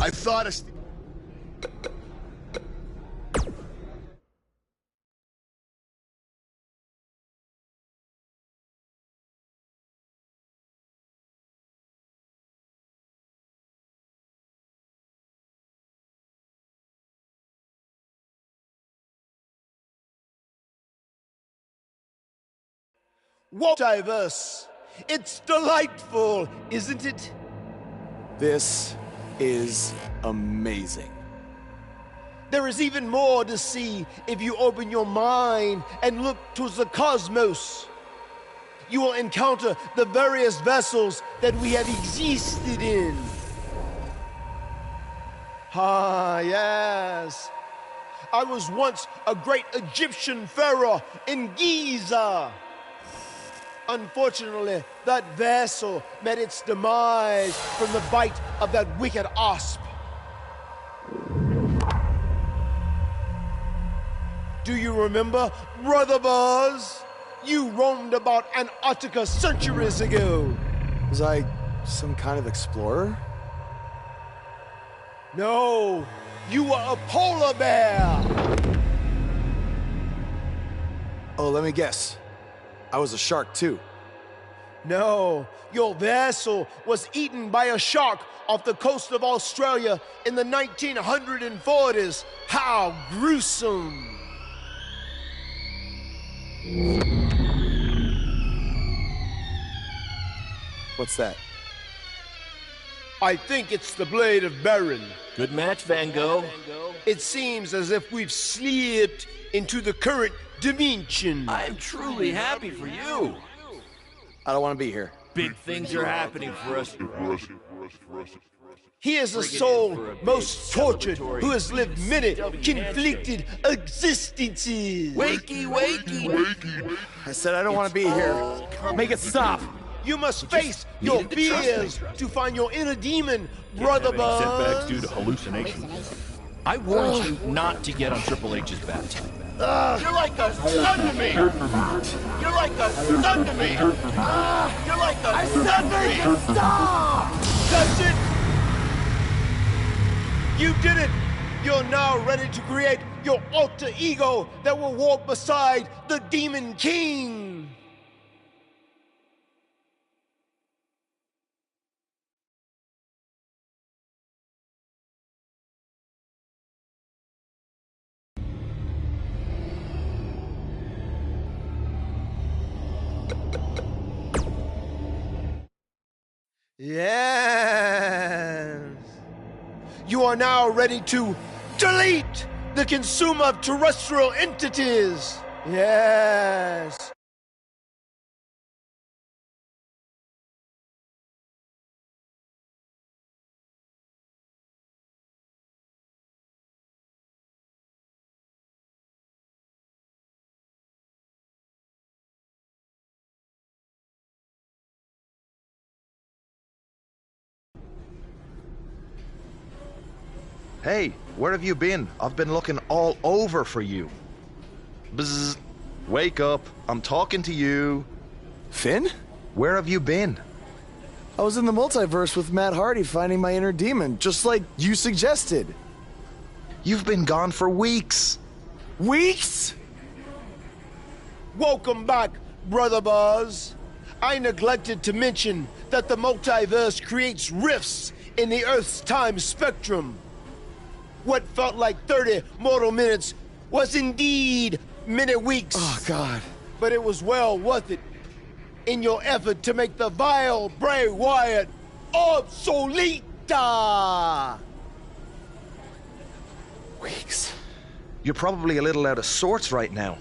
I thought of... Diverse. It's delightful, isn't it? This is amazing. There is even more to see if you open your mind and look towards the cosmos. You will encounter the various vessels that we have existed in. Ah, yes. I was once a great Egyptian pharaoh in Giza. Unfortunately, that vessel met its demise from the bite of that wicked asp. Do you remember, Brother Buzz? You roamed about Antarctica centuries ago. Was I some kind of explorer? No, you were a polar bear. Oh, let me guess. I was a shark too. No, your vessel was eaten by a shark off the coast of Australia in the 1940s. How gruesome! What's that? I think it's the blade of Baron. Good match, Van Gogh. It seems as if we've slipped into the current dimension. I'm truly happy for you. I don't want to be here. Big things are happening for us. He is a soul most tortured who has lived many conflicted existences. Wakey, wakey. I said I don't want to be here. Make it stop. You must face your fears to find your inner demon, Brother Buzz. Setbacks due to hallucinations. I warned you not to get on Triple H's bad time. You're like a son to me! You're like a son to me! You're like a son to me! Stop! That's it! You did it! You're now ready to create your alter ego that will walk beside the Demon King! Yes. You are now ready to delete the consumer of terrestrial entities. Yes. Hey, where have you been? I've been looking all over for you. Bzzz. Wake up. I'm talking to you. Finn? Where have you been? I was in the multiverse with Matt Hardy finding my inner demon, just like you suggested. You've been gone for weeks. Weeks? Welcome back, Brother Buzz. I neglected to mention that the multiverse creates rifts in the Earth's time spectrum. What felt like 30 mortal minutes was indeed many weeks. Oh, God. But it was well worth it in your effort to make the vile Bray Wyatt obsolete. Weeks. You're probably a little out of sorts right now,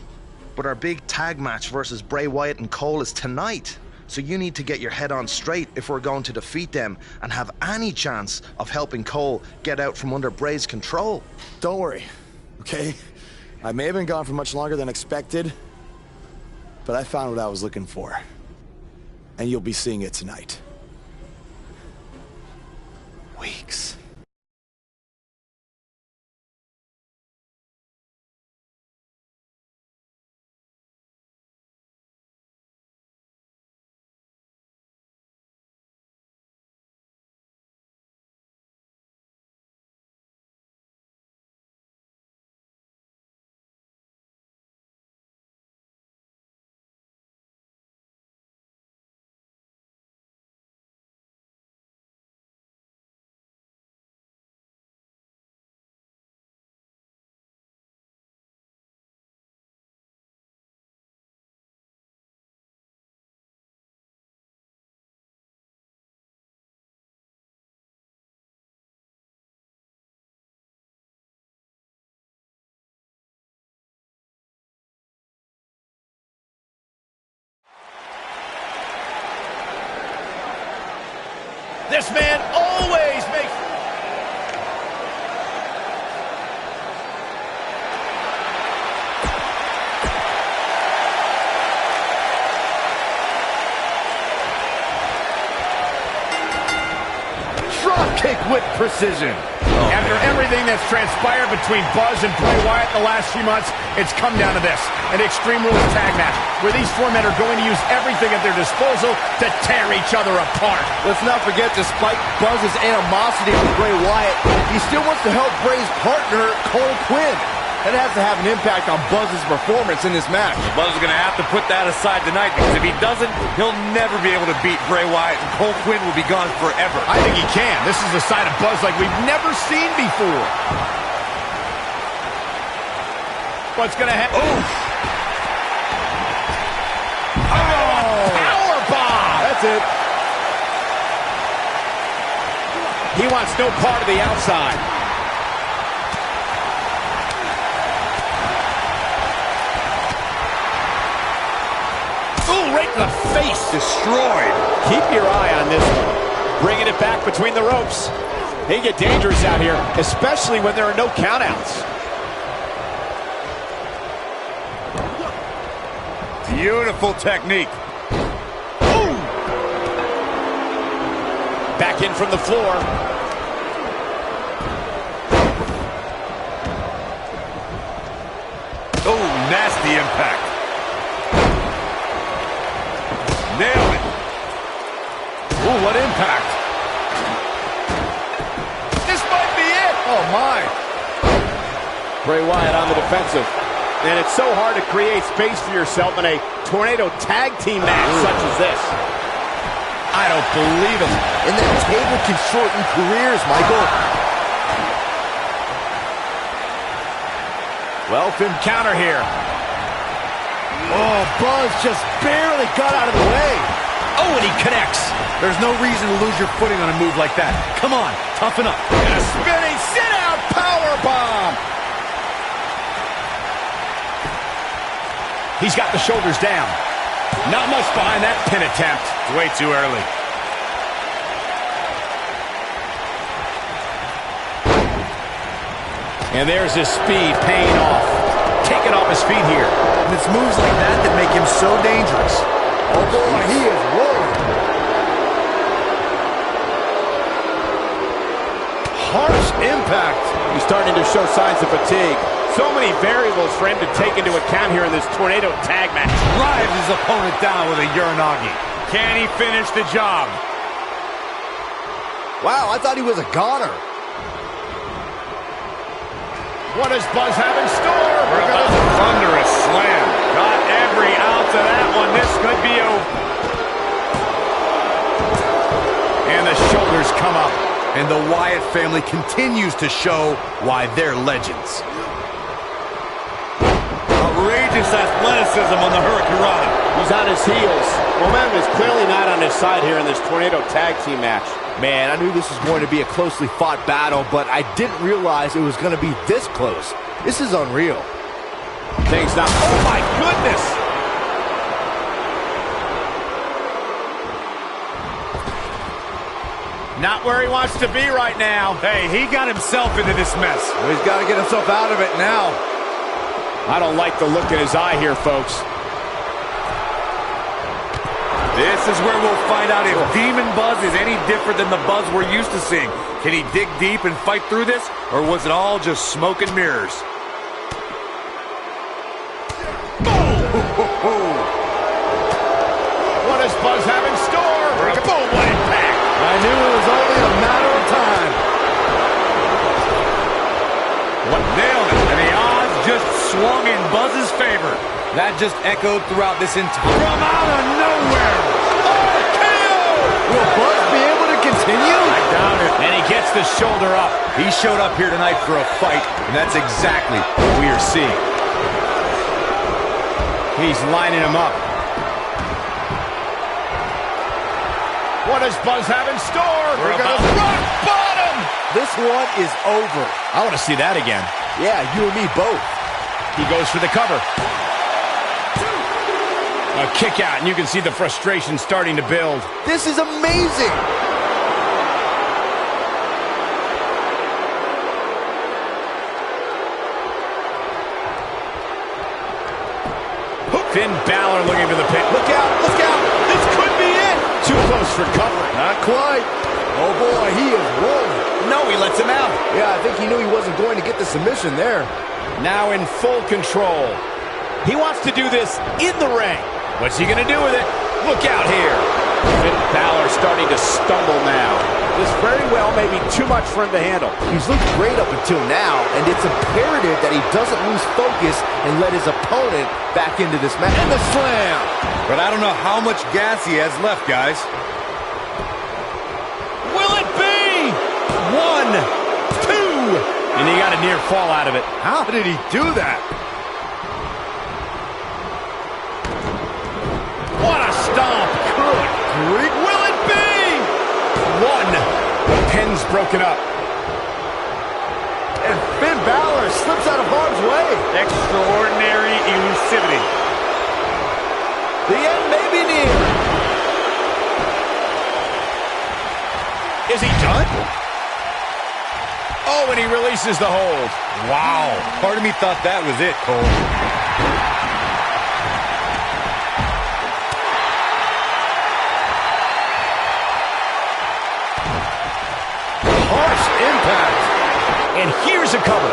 but our big tag match versus Bray Wyatt and Cole is tonight. So you need to get your head on straight if we're going to defeat them and have any chance of helping Cole get out from under Bray's control. Don't worry, okay? I may have been gone for much longer than expected, but I found what I was looking for. And you'll be seeing it tonight. Weeks. This man always makes... Kick with precision. After everything that's transpired between Buzz and Bray Wyatt in the last few months, it's come down to this, an Extreme Rules tag match, where these four men are going to use everything at their disposal to tear each other apart. Let's not forget, despite Buzz's animosity with Bray Wyatt, he still wants to help Bray's partner, Cole Quinn. That has to have an impact on Buzz's performance in this match. Buzz is going to have to put that aside tonight, because if he doesn't, he'll never be able to beat Bray Wyatt, and Cole Quinn will be gone forever. I think he can. This is a side of Buzz like we've never seen before. What's going to happen? Oh! Powerbomb! That's it. He wants no part of the outside. Right in the face. Destroyed. Keep your eye on this one. Bringing it back between the ropes. They get dangerous out here, especially when there are no countouts. Beautiful technique. Ooh. Back in from the floor. Oh, nasty impact. Nailed it. Ooh, what impact. This might be it. Oh, my. Bray Wyatt on the defensive. And it's so hard to create space for yourself in a tornado tag team match such as this. I don't believe it. And that table can shorten careers, Michael. Welcome counter here. Oh, Buzz just barely got out of the way. Oh, and he connects. There's no reason to lose your footing on a move like that. Come on, toughen up. And a spinning sit-out powerbomb. He's got the shoulders down. Not much behind that pin attempt. Way too early. And there's his speed paying off. Taking off his feet here. And it's moves like that that make him so dangerous. Oh boy, he is rolling. Harsh impact. He's starting to show signs of fatigue. So many variables for him to take into account here in this tornado tag match. Drives his opponent down with a Uranagi. Can he finish the job? Wow, I thought he was a goner. What does Buzz have in store? Thunderous slam. Got every ounce of that one. This could be over. And the shoulders come up. And the Wyatt family continues to show why they're legends. Outrageous athleticism on the Hurricanrana. He's on his heels. Momentum is clearly not on his side here in this tornado tag team match. Man, I knew this was going to be a closely fought battle, but I didn't realize it was going to be this close. This is unreal. Things not... Oh, my goodness! Not where he wants to be right now. Hey, he got himself into this mess. Well, he's got to get himself out of it now. I don't like the look in his eye here, folks. This is where we'll find out if Demon Buzz is any different than the Buzz we're used to seeing. Can he dig deep and fight through this, or was it all just smoke and mirrors? What does Buzz have in store? Boom, what impact! I knew it was only a matter of time. What nailed it, and the odds just swung in Buzz's favor. That just echoed throughout this entire... From out of nowhere! Oh, KO! Will Buzz be able to continue? I doubt it. And he gets the shoulder up. He showed up here tonight for a fight, and that's exactly what we are seeing. He's lining him up. What does Buzz have in store? We're gonna rock bottom! This one is over. I want to see that again. Yeah, you and me both. He goes for the cover. A kick out, and you can see the frustration starting to build. This is amazing. Finn Balor looking for the pin. Look out, look out. This could be it. Too close for cover. Not quite. Oh, boy, he is rolling. No, he lets him out. Yeah, I think he knew he wasn't going to get the submission there. Now in full control. He wants to do this in the ring. What's he going to do with it? Look out here. Finn Balor starting to stumble now. This very well may be too much for him to handle. He's looked great up until now, and it's imperative that he doesn't lose focus and let his opponent back into this match. And the slam. But I don't know how much gas he has left, guys. Will it be? 1, 2. And he got a near fall out of it. How did he do that? What a stomp. Good grief. Will it be? 1. The pin's broken up. And Finn Balor slips out of harm's way. Extraordinary elusivity. The end may be near. Is he done? Oh, and he releases the hold. Wow. Part of me thought that was it, Cole. Harsh impact. And here's a cover.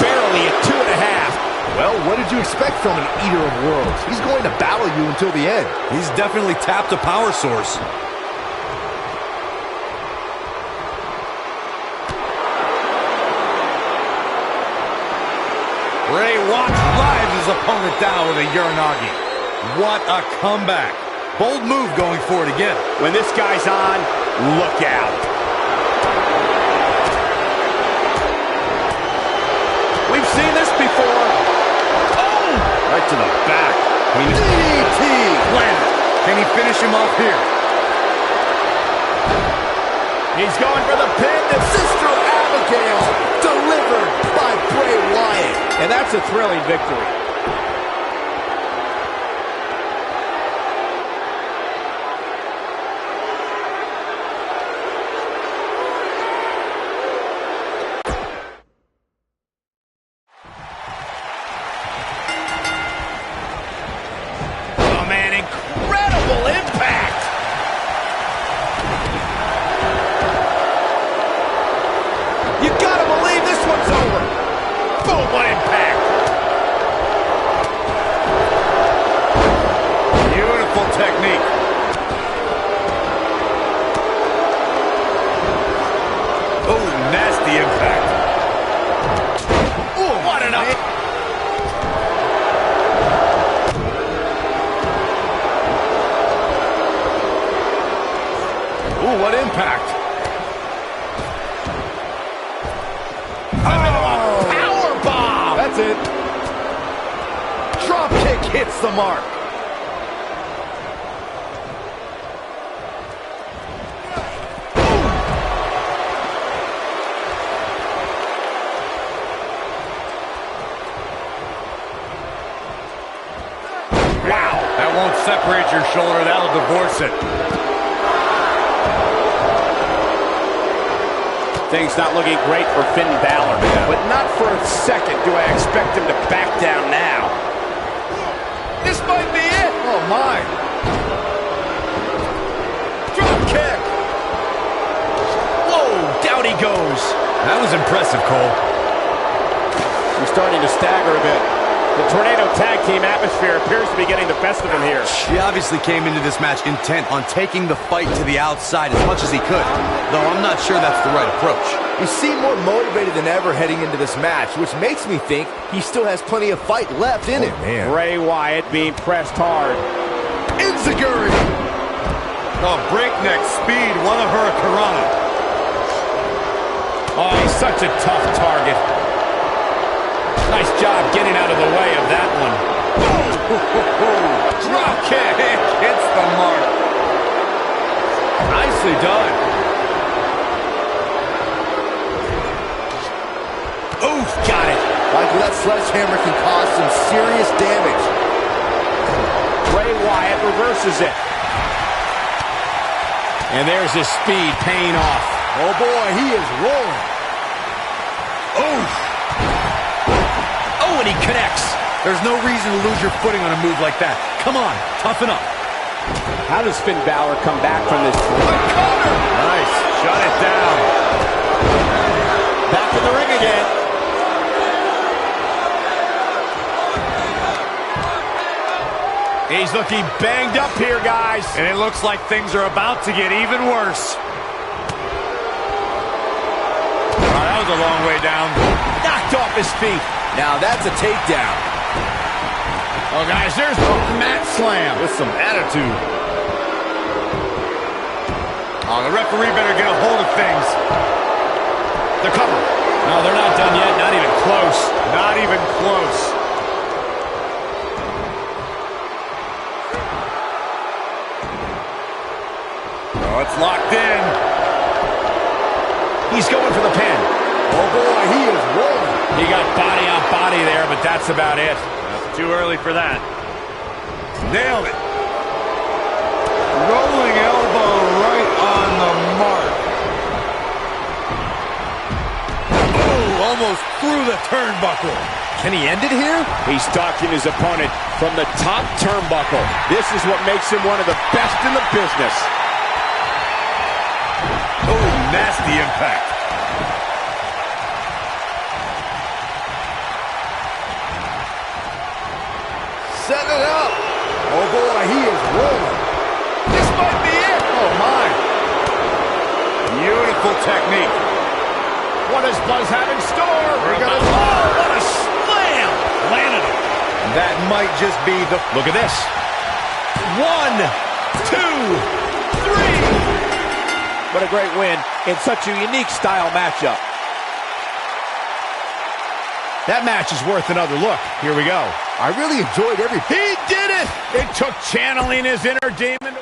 Barely at 2.5. Well, what did you expect from an Eater of Worlds? He's going to battle you until the end. He's definitely tapped a power source. Bray Wyatt drives his opponent down with a Uranagi. What a comeback. Bold move going for it again. When this guy's on, look out. We've seen this before. Oh! Right to the back. DDT! Landed. Can he finish him off here? He's going for the pin. The Sister Abigail, delivered by Bray Wyatt. And that's a thrilling victory. Oh, man, incredible impact. You gotta believe this one's over. Boom, what impact. Beautiful technique. Oh, nasty impact. Ooh, what an up. Ooh, what impact. Power bomb. That's it. Drop kick hits the mark. Wow. That won't separate your shoulder. That'll divorce it. Things not looking great for Finn Balor, but not for a second do I expect him to back down now. This might be it. Oh, my. Drop kick. Whoa, down he goes. That was impressive, Cole. He's starting to stagger a bit. The Tornado Tag Team atmosphere appears to be getting the best of him here. He obviously came into this match intent on taking the fight to the outside as much as he could, though I'm not sure that's the right approach. He seemed more motivated than ever heading into this match, which makes me think he still has plenty of fight left in him. Man. Bray Wyatt being pressed hard. Enziguri. Oh, breakneck speed, one of her Karana. Oh, he's such a tough target. Nice job getting out of the way of that one. Drop kick hits the mark. Nicely done. Oof, got it. Michael, that sledgehammer can cause some serious damage. Bray Wyatt reverses it. And there's his speed paying off. Oh, boy, he is rolling. Oof. Oh, and he connects. There's no reason to lose your footing on a move like that. Come on, toughen up. How does Finn Balor come back from this? Nice, shut it down. Back in the ring again. He's looking banged up here, guys. And it looks like things are about to get even worse. That was a long way down. Knocked off his feet. Now that's a takedown. Oh, guys, there's the mat slam. With some attitude. Oh, the referee better get a hold of things. The cover. No, they're not done yet. Not even close. Not even close. Oh, it's locked in. He's going for the pin. Oh, boy, he is rolling. He got body on body there, but that's about it. That's too early for that. Nailed it. Rolling elbow right on the mark. Oh, almost through the turnbuckle. Can he end it here? He's stalking his opponent from the top turnbuckle. This is what makes him one of the best in the business. Oh, nasty impact. Setting it up. Oh, boy, he is rolling. This might be it. Oh, my. Beautiful technique. What does Buzz have in store? We're gonna... Oh, what a slam. Landed it. That might just be the... Look at this. 1, 2, 3. What a great win in such a unique style matchup. That match is worth another look. Here we go. I really enjoyed every... He did it! It took channeling his inner demon.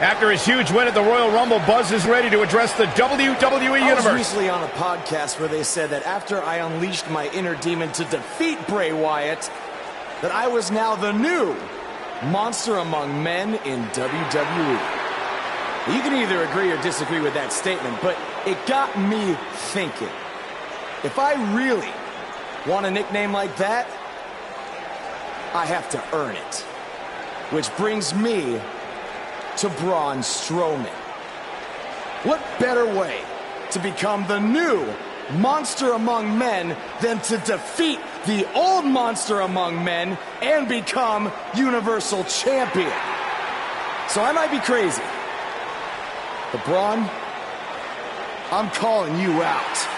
After his huge win at the Royal Rumble, Buzz is ready to address the WWE Universe. I was recently on a podcast where they said that after I unleashed my inner demon to defeat Bray Wyatt, that I was now the new monster among men in WWE. You can either agree or disagree with that statement, but it got me thinking. If I really want a nickname like that, I have to earn it. Which brings me to Braun Strowman. What better way to become the new monster among men than to defeat the old monster among men and become Universal Champion? So I might be crazy, but Braun, I'm calling you out.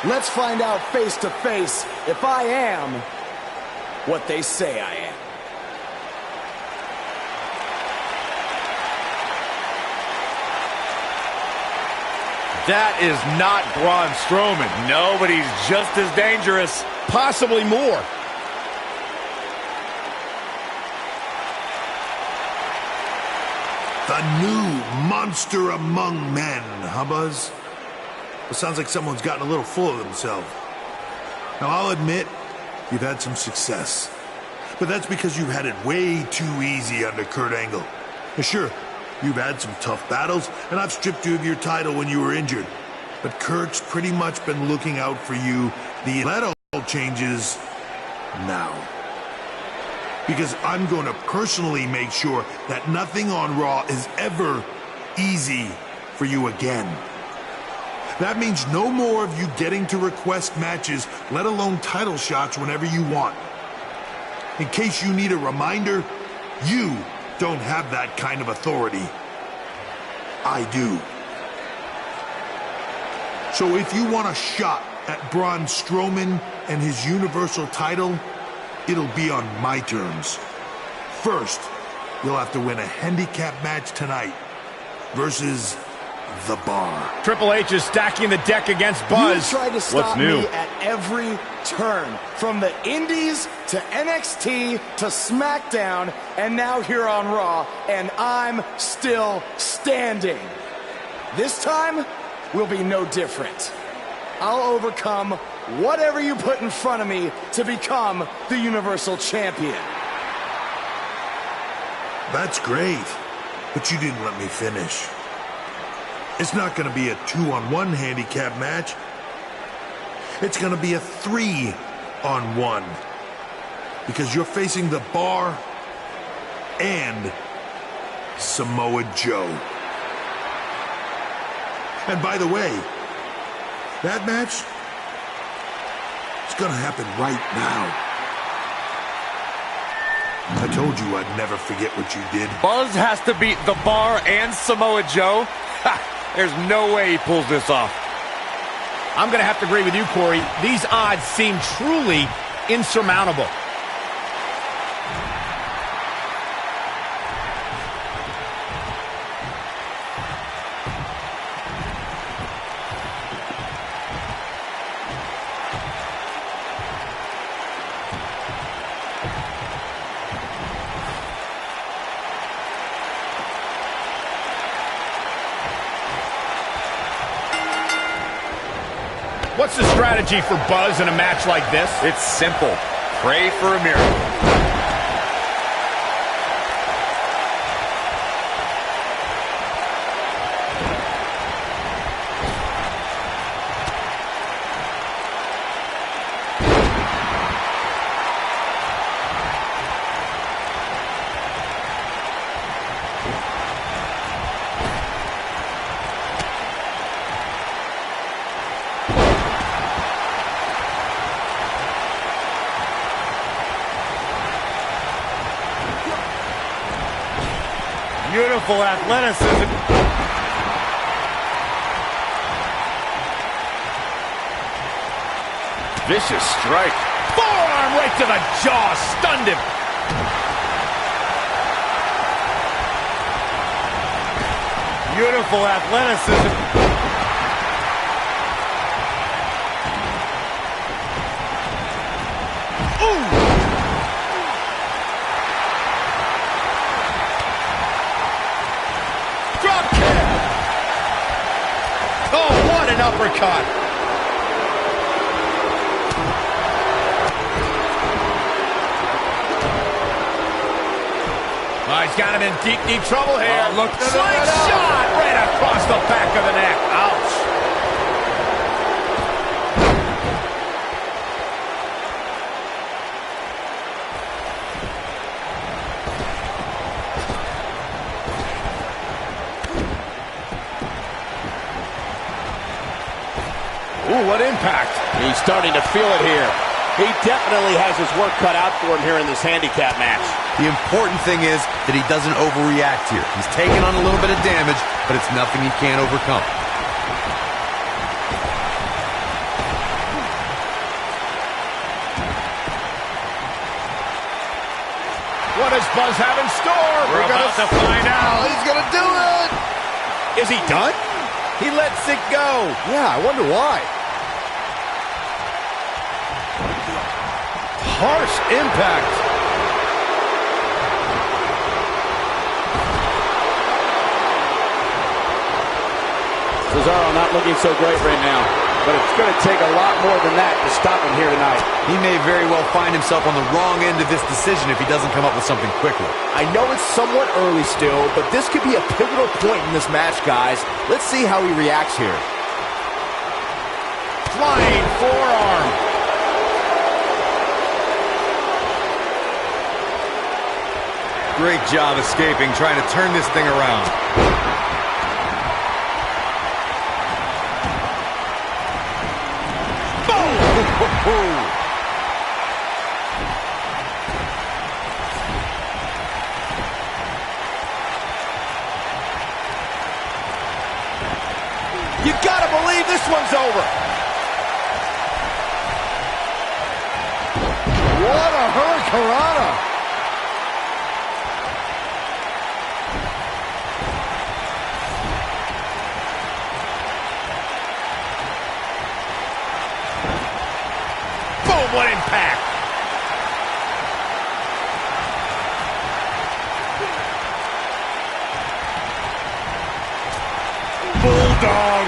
Let's find out face to face if I am what they say I am. That is not Braun Strowman. No, but he's just as dangerous. Possibly more. The new monster among men, huh, Buzz? It sounds like someone's gotten a little full of themselves. Now, I'll admit, you've had some success. But that's because you've had it way too easy under Kurt Angle. Now, sure, you've had some tough battles, and I've stripped you of your title when you were injured. But Kurt's pretty much been looking out for you. Let all changes now. Because I'm going to personally make sure that nothing on Raw is ever easy for you again. That means no more of you getting to request matches, let alone title shots whenever you want. In case you need a reminder, you don't have that kind of authority. I do. So if you want a shot at Braun Strowman and his Universal title, it'll be on my terms. First, you'll have to win a handicap match tonight versus The Bar. Triple H is stacking the deck against Buzz. You tried to stop me at every turn, from the Indies to NXT to SmackDown, and now here on Raw, and I'm still standing. This time will be no different. I'll overcome whatever you put in front of me to become the Universal Champion. That's great, but you didn't let me finish. It's not going to be a 2-on-1 handicap match. It's going to be a 3-on-1. Because you're facing The Bar and Samoa Joe. And by the way, that match is going to happen right now. I told you I'd never forget what you did. Buzz has to beat The Bar and Samoa Joe? Ha! There's no way he pulls this off. I'm going to have to agree with you, Corey. These odds seem truly insurmountable. What's the strategy for Buzz in a match like this? It's simple. Pray for a miracle. Beautiful athleticism. Vicious strike. Forearm right to the jaw. Stunned him. Beautiful athleticism. uppercut. Oh, he's got him in deep, deep trouble here. Oh, look. Slingshot right across the back of the neck. Ouch. Ooh, what impact. He's starting to feel it here. He definitely has his work cut out for him here in this handicap match. The important thing is that he doesn't overreact here. He's taking on a little bit of damage, but it's nothing he can't overcome. What does Buzz have in store? We're about to find out. He's gonna do it! Is he done? He lets it go. Yeah, I wonder why. Harsh impact. Cesaro not looking so great right now, but it's going to take a lot more than that to stop him here tonight. He may very well find himself on the wrong end of this decision if he doesn't come up with something quickly. I know it's somewhat early still, but this could be a pivotal point in this match, guys. Let's see how he reacts here. Flying forearm. Great job escaping, trying to turn this thing around. You gotta believe this one's over. What a hurricanrana. What impact! Bulldog!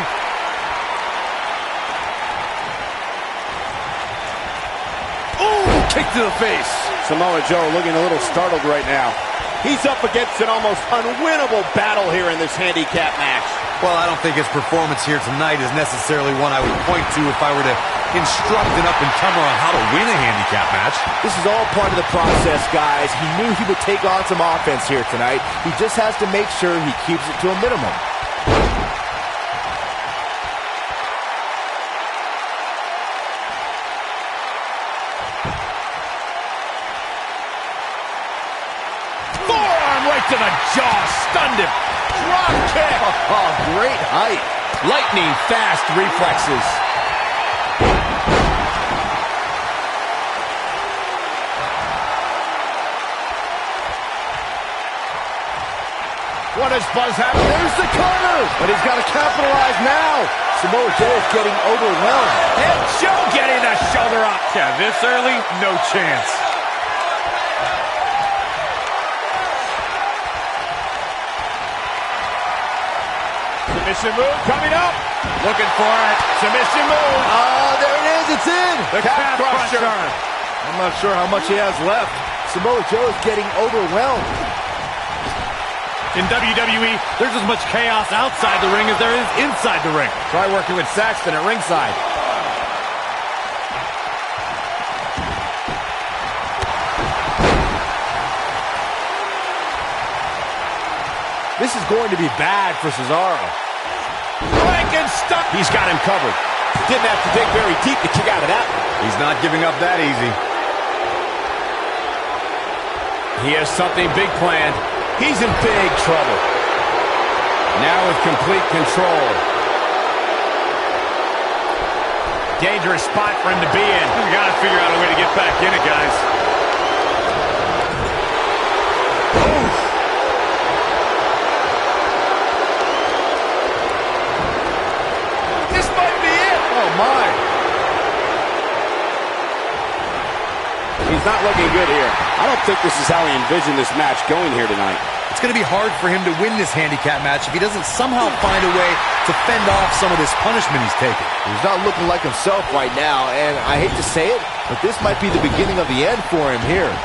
Ooh, kick to the face. Samoa Joe looking a little startled right now. He's up against an almost unwinnable battle here in this handicap match. Well, I don't think his performance here tonight is necessarily one I would point to if I were to instruct an up-and-comer on how to win a handicap match. This is all part of the process, guys. He knew he would take on some offense here tonight. He just has to make sure he keeps it to a minimum. Forearm right to the jaw, stunned him. Drop kick. Oh, great height. Lightning fast reflexes. What does Buzz have? There's the cover, but he's got to capitalize now. Samoa Joe is getting overwhelmed. And Joe getting the shoulder up. Yeah, this early, no chance. Submission move coming up. Looking for it. Submission move. Oh, there it is. It's in. The calf crusher. I'm not sure how much he has left. Samoa Joe is getting overwhelmed. In WWE, there's as much chaos outside the ring as there is inside the ring. Try working with Saxton at ringside. This is going to be bad for Cesaro. Frankenstein. He's got him covered. Didn't have to dig very deep to kick out of that one. He's not giving up that easy. He has something big planned. He's in big trouble. Now with complete control. Dangerous spot for him to be in. We got to figure out a way to get back in it, guys. Oof. This might be it. Oh, my. He's not looking good here. I don't think this is how he envisioned this match going here tonight. It's going to be hard for him to win this handicap match if he doesn't somehow find a way to fend off some of this punishment he's taking. He's not looking like himself right now, and I hate to say it, but this might be the beginning of the end for him here.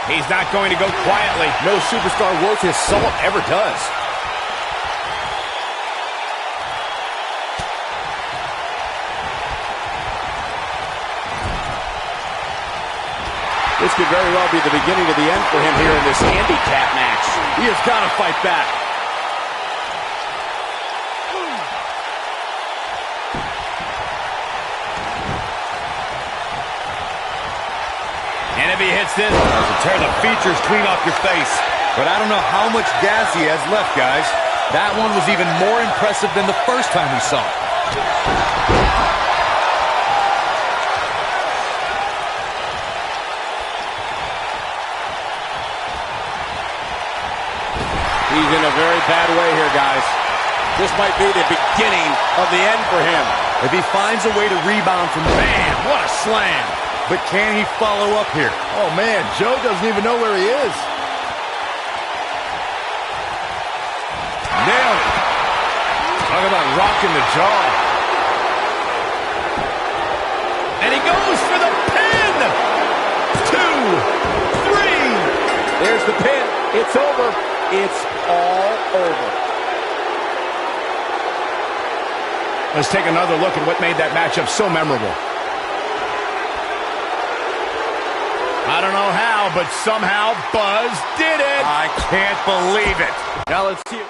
He's not going to go quietly. No superstar worth his salt ever does. This could very well be the beginning of the end for him here in this handicap match. He has got to fight back. And if he hits this, It'll tear the features clean off your face. But I don't know how much gas he has left, guys. That one was even more impressive than the first time we saw it. He's in a very bad way here, guys. This might be the beginning of the end for him. If he finds a way to rebound from man, what a slam. but can he follow up here? Oh, man, Joe doesn't even know where he is. Nailed it. Talk about rocking the jaw. And he goes for the pin. 2, 3. There's the pin. It's over. It's all over. Let's take another look at what made that matchup so memorable. I don't know how, but somehow Buzz did it. I can't believe it. Now let's see it.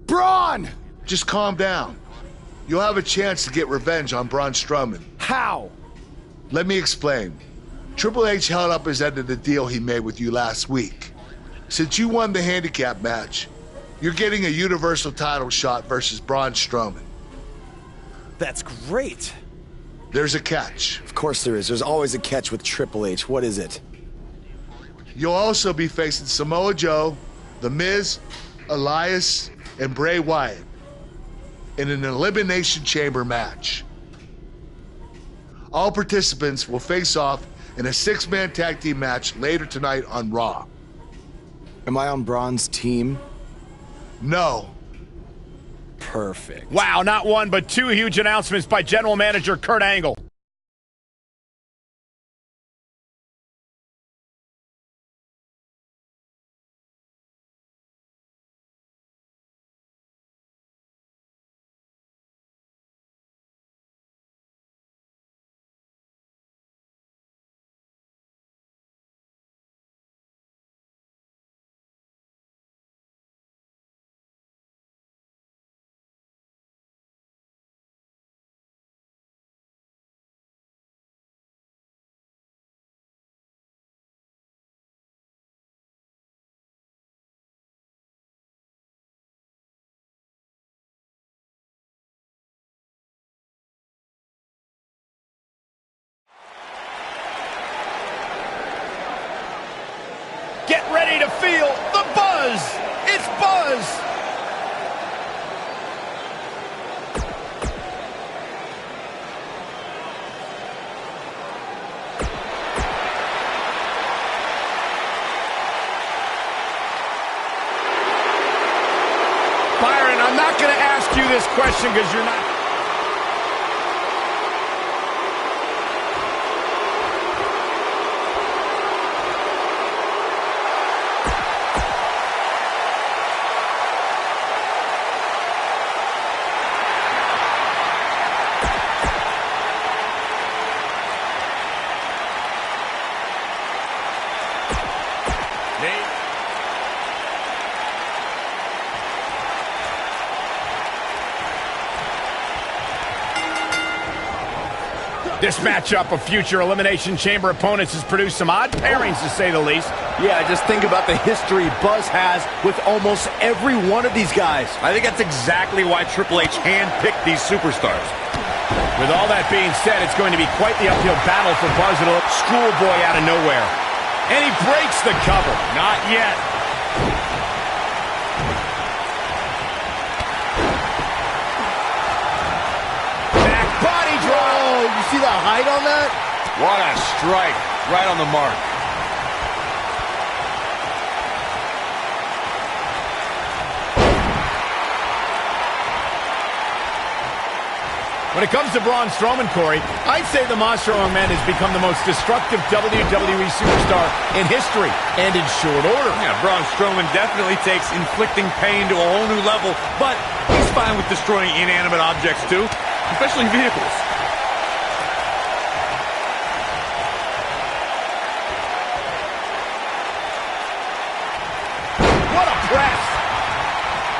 Braun! Just calm down. You'll have a chance to get revenge on Braun Strowman. How? Let me explain. Triple H held up his end of the deal he made with you last week. Since you won the handicap match, you're getting a Universal title shot versus Braun Strowman. That's great. There's a catch. Of course there is. There's always a catch with Triple H. What is it? You'll also be facing Samoa Joe, The Miz, Elias, and Bray Wyatt in an Elimination Chamber match. All participants will face off in a 6-man tag team match later tonight on Raw. Am I on Braun's team? No. Perfect. Wow, not one, but 2 huge announcements by General Manager Kurt Angle. Get ready to feel the buzz. It's Buzz. Byron, I'm not going to ask you this question because you're not... This matchup of future Elimination Chamber opponents has produced some odd pairings, to say the least. Yeah, just think about the history Buzz has with almost every one of these guys. I think that's exactly why Triple H handpicked these superstars. With all that being said, it's going to be quite the uphill battle for Buzz. It'll schoolboy out of nowhere. And he breaks the cover. Not yet. Back body drop. Oh, you see the height on that? What a strike. Right on the mark. When it comes to Braun Strowman, Corey, I'd say the Monster Among Men has become the most destructive WWE superstar in history, and in short order. Yeah, Braun Strowman definitely takes inflicting pain to a whole new level, but he's fine with destroying inanimate objects too, especially vehicles. What a press!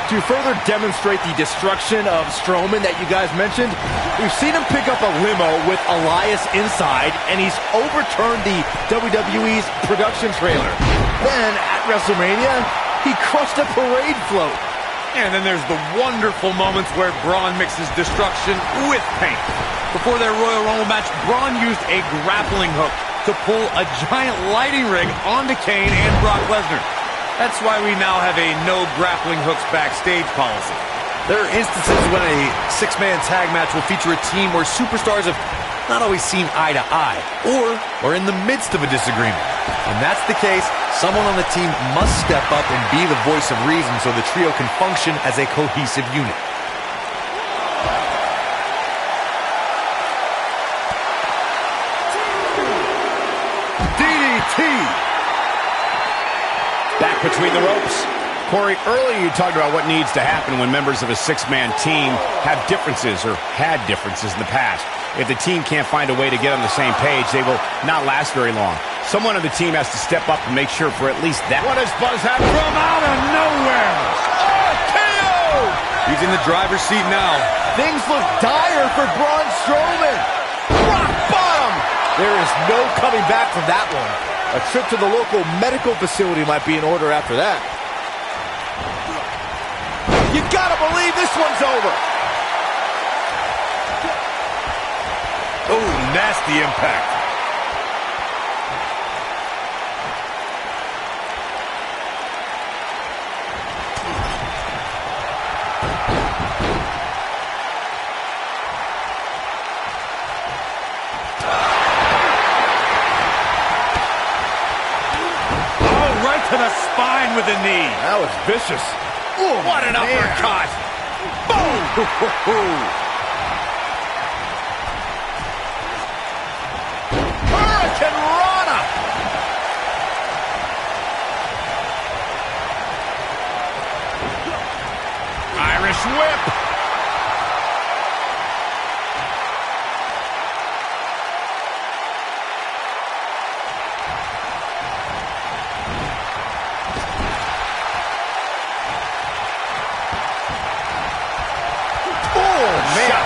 To further demonstrate the destruction of Strowman that you guys mentioned, we've seen him pick up a limo with Elias inside, and he's overturned the WWE's production trailer. Then, at WrestleMania, he crushed a parade float. And then there's the wonderful moments where Braun mixes destruction with pain. Before their Royal Rumble match, Braun used a grappling hook to pull a giant lighting rig onto Kane and Brock Lesnar. That's why we now have a no grappling hooks backstage policy. There are instances when a six-man tag match will feature a team where superstars have not always seen eye to eye, or are in the midst of a disagreement. When that's the case, someone on the team must step up and be the voice of reason so the trio can function as a cohesive unit. DDT! Back between the ropes. Corey, earlier you talked about what needs to happen when members of a six-man team have differences or had differences in the past. If the team can't find a way to get on the same page, they will not last very long. Someone on the team has to step up and make sure for at least that. What does Buzz have from out of nowhere? RKO! He's in the driver's seat now. Things look dire for Braun Strowman. Rock bottom! There is no coming back from that one. A trip to the local medical facility might be in order after that. You gotta believe this one's over. Oh, nasty impact. To the spine with a knee. That was vicious. Ooh, what an uppercut. Boom! Hurricane Rana. Irish whip.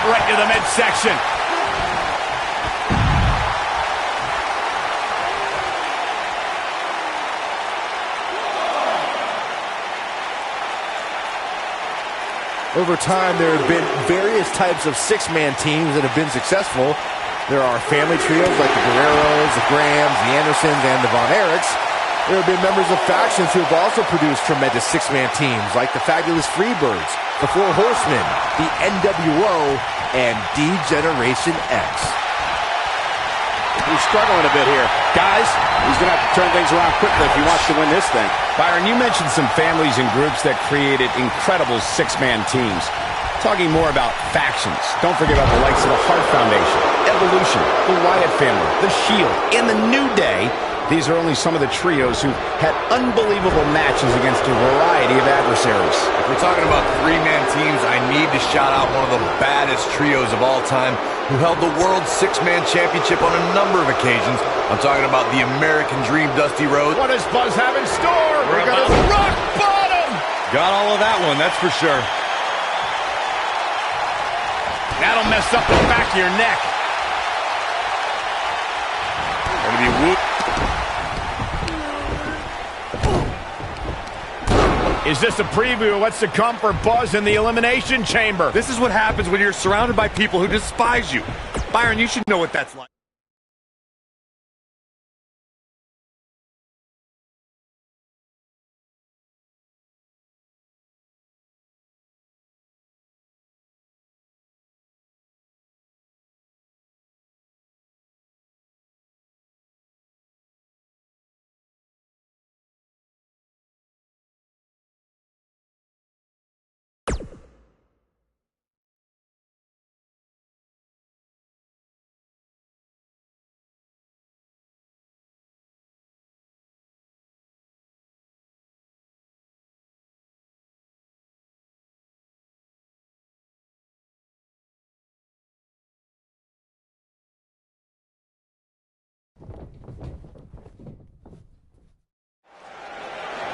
Right to the midsection. Over time, there have been various types of six-man teams that have been successful. There are family trios like the Guerreros, the Grahams, the Andersons, and the Von Erichs. There have been members of factions who have also produced tremendous six-man teams like the Fabulous Freebirds, the Four Horsemen, the NWO, and D-Generation X. He's struggling a bit here. Guys, he's going to have to turn things around quickly if he wants to win this thing. Byron, you mentioned some families and groups that created incredible six-man teams. Talking more about factions, don't forget about the likes of the Hart Foundation, Evolution, the Wyatt family, the Shield, and the New Day. These are only some of the trios who had unbelievable matches against a variety of adversaries. If we're talking about three-man teams, I need to shout out one of the baddest trios of all time who held the World Six-Man Championship on a number of occasions. I'm talking about the American Dream, Dusty Rhodes. What does Buzz have in store? We're going to rock bottom! Got all of that one, that's for sure. That'll mess up the back of your neck. Gonna be whoop. Is this a preview of what's to come for Buzz in the Elimination Chamber? This is what happens when you're surrounded by people who despise you. Byron, you should know what that's like.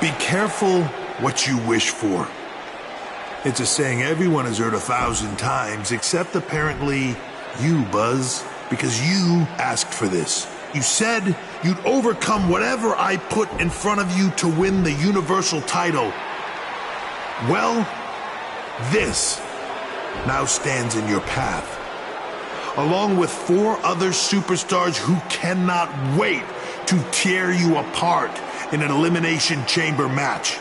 Be careful what you wish for. It's a saying everyone has heard 1,000 times, except apparently you, Buzz, because you asked for this. You said you'd overcome whatever I put in front of you to win the Universal title. Well, this now stands in your path, along with 4 other superstars who cannot wait to tear you apart in an Elimination Chamber match.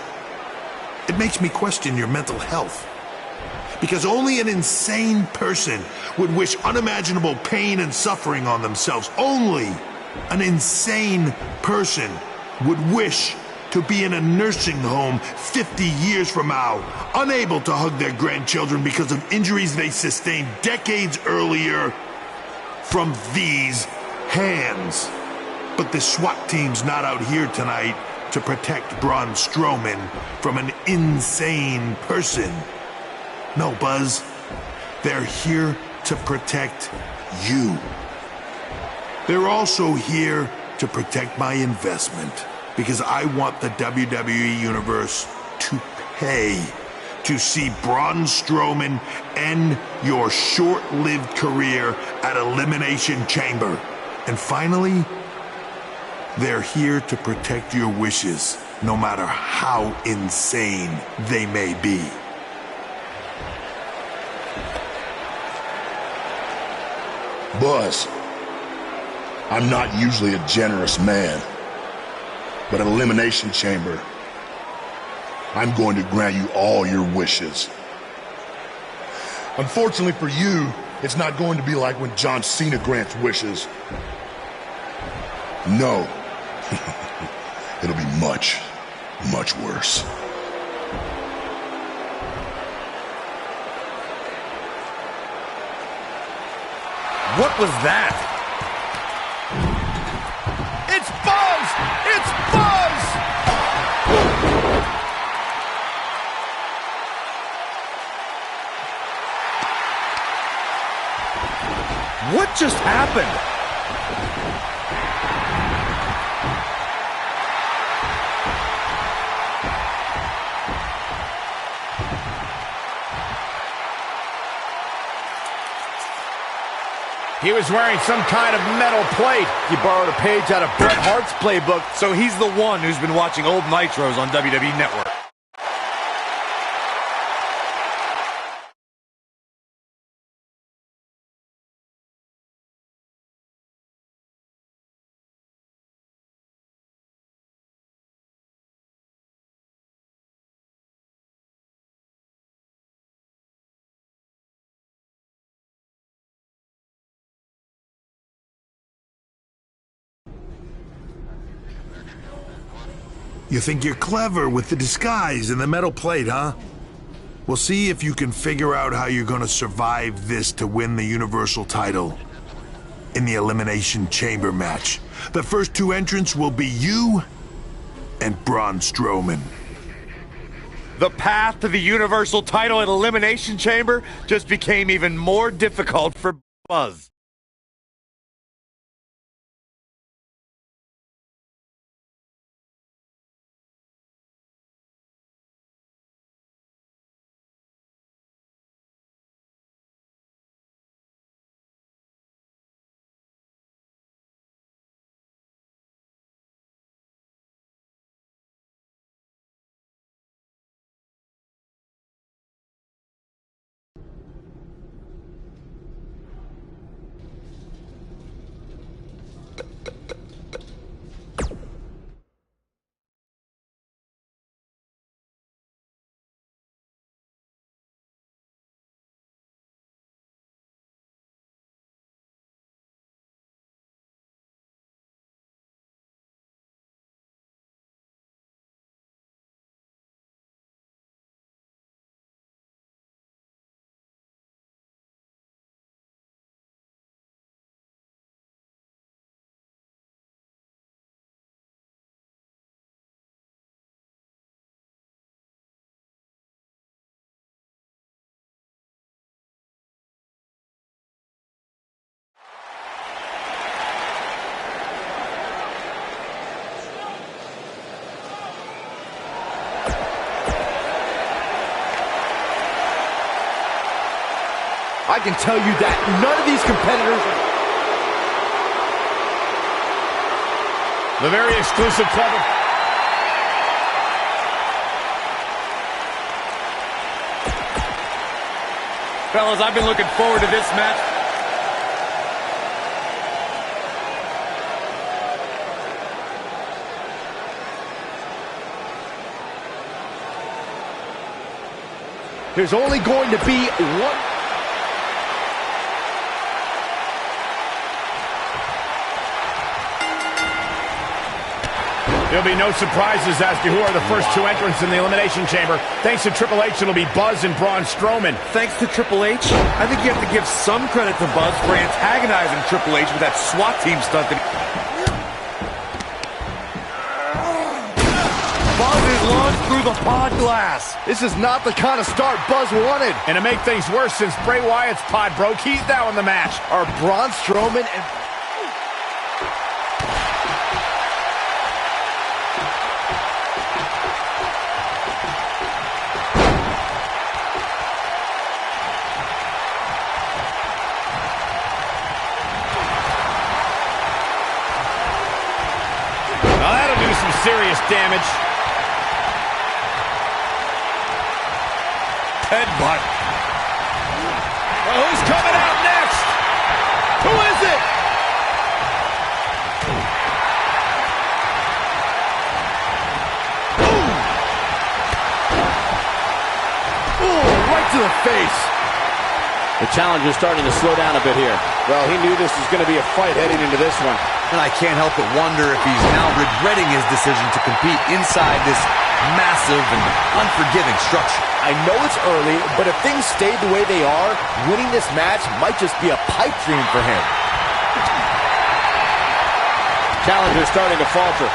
It makes me question your mental health, because only an insane person would wish unimaginable pain and suffering on themselves. Only an insane person would wish to be in a nursing home 50 years from now, unable to hug their grandchildren because of injuries they sustained decades earlier from these hands. But the SWAT team's not out here tonight to protect Braun Strowman from an insane person. No, Buzz. They're here to protect you. They're also here to protect my investment, because I want the WWE Universe to pay to see Braun Strowman end your short-lived career at Elimination Chamber. And finally, they're here to protect your wishes, no matter how insane they may be. Buzz, I'm not usually a generous man, but at Elimination Chamber, I'm going to grant you all your wishes. Unfortunately for you, it's not going to be like when John Cena grants wishes. No. It'll be much, much worse. What was that? It's Buzz! It's Buzz! What just happened? He was wearing some kind of metal plate. He borrowed a page out of Bret Hart's playbook. So he's the one who's been watching old Nitros on WWE Network. You think you're clever with the disguise and the metal plate, huh? We'll see if you can figure out how you're gonna survive this to win the Universal title in the Elimination Chamber match. The first 2 entrants will be you and Braun Strowman. The path to the Universal title at Elimination Chamber just became even more difficult for Buzz. I can tell you that none of these competitors... The very exclusive club of... Fellas, I've been looking forward to this match. There's only going to be one... There'll be no surprises as to who are the first two entrants in the Elimination Chamber. Thanks to Triple H, it'll be Buzz and Braun Strowman. Thanks to Triple H? I think you have to give some credit to Buzz for antagonizing Triple H with that SWAT team stunt. Buzz is launched through the pod glass. This is not the kind of start Buzz wanted. And to make things worse, since Bray Wyatt's pod broke, he's now in the match. Are Braun Strowman and... Serious damage. Headbutt. Well, who's coming out next? Who is it? Ooh, right to the face. The challenger's starting to slow down a bit here. Well, he knew this was going to be a fight heading into this one. And I can't help but wonder if he's now regretting his decision to compete inside this massive and unforgiving structure. I know it's early, but if things stayed the way they are, winning this match might just be a pipe dream for him. Challenger's starting to falter.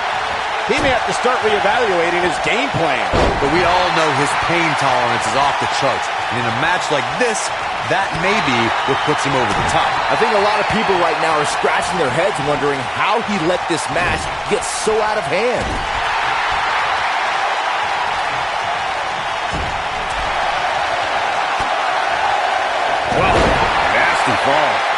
He may have to start reevaluating his game plan. But we all know his pain tolerance is off the charts. And in a match like this, that may be what puts him over the top. I think a lot of people right now are scratching their heads wondering how he let this match get so out of hand. Well, nasty fall.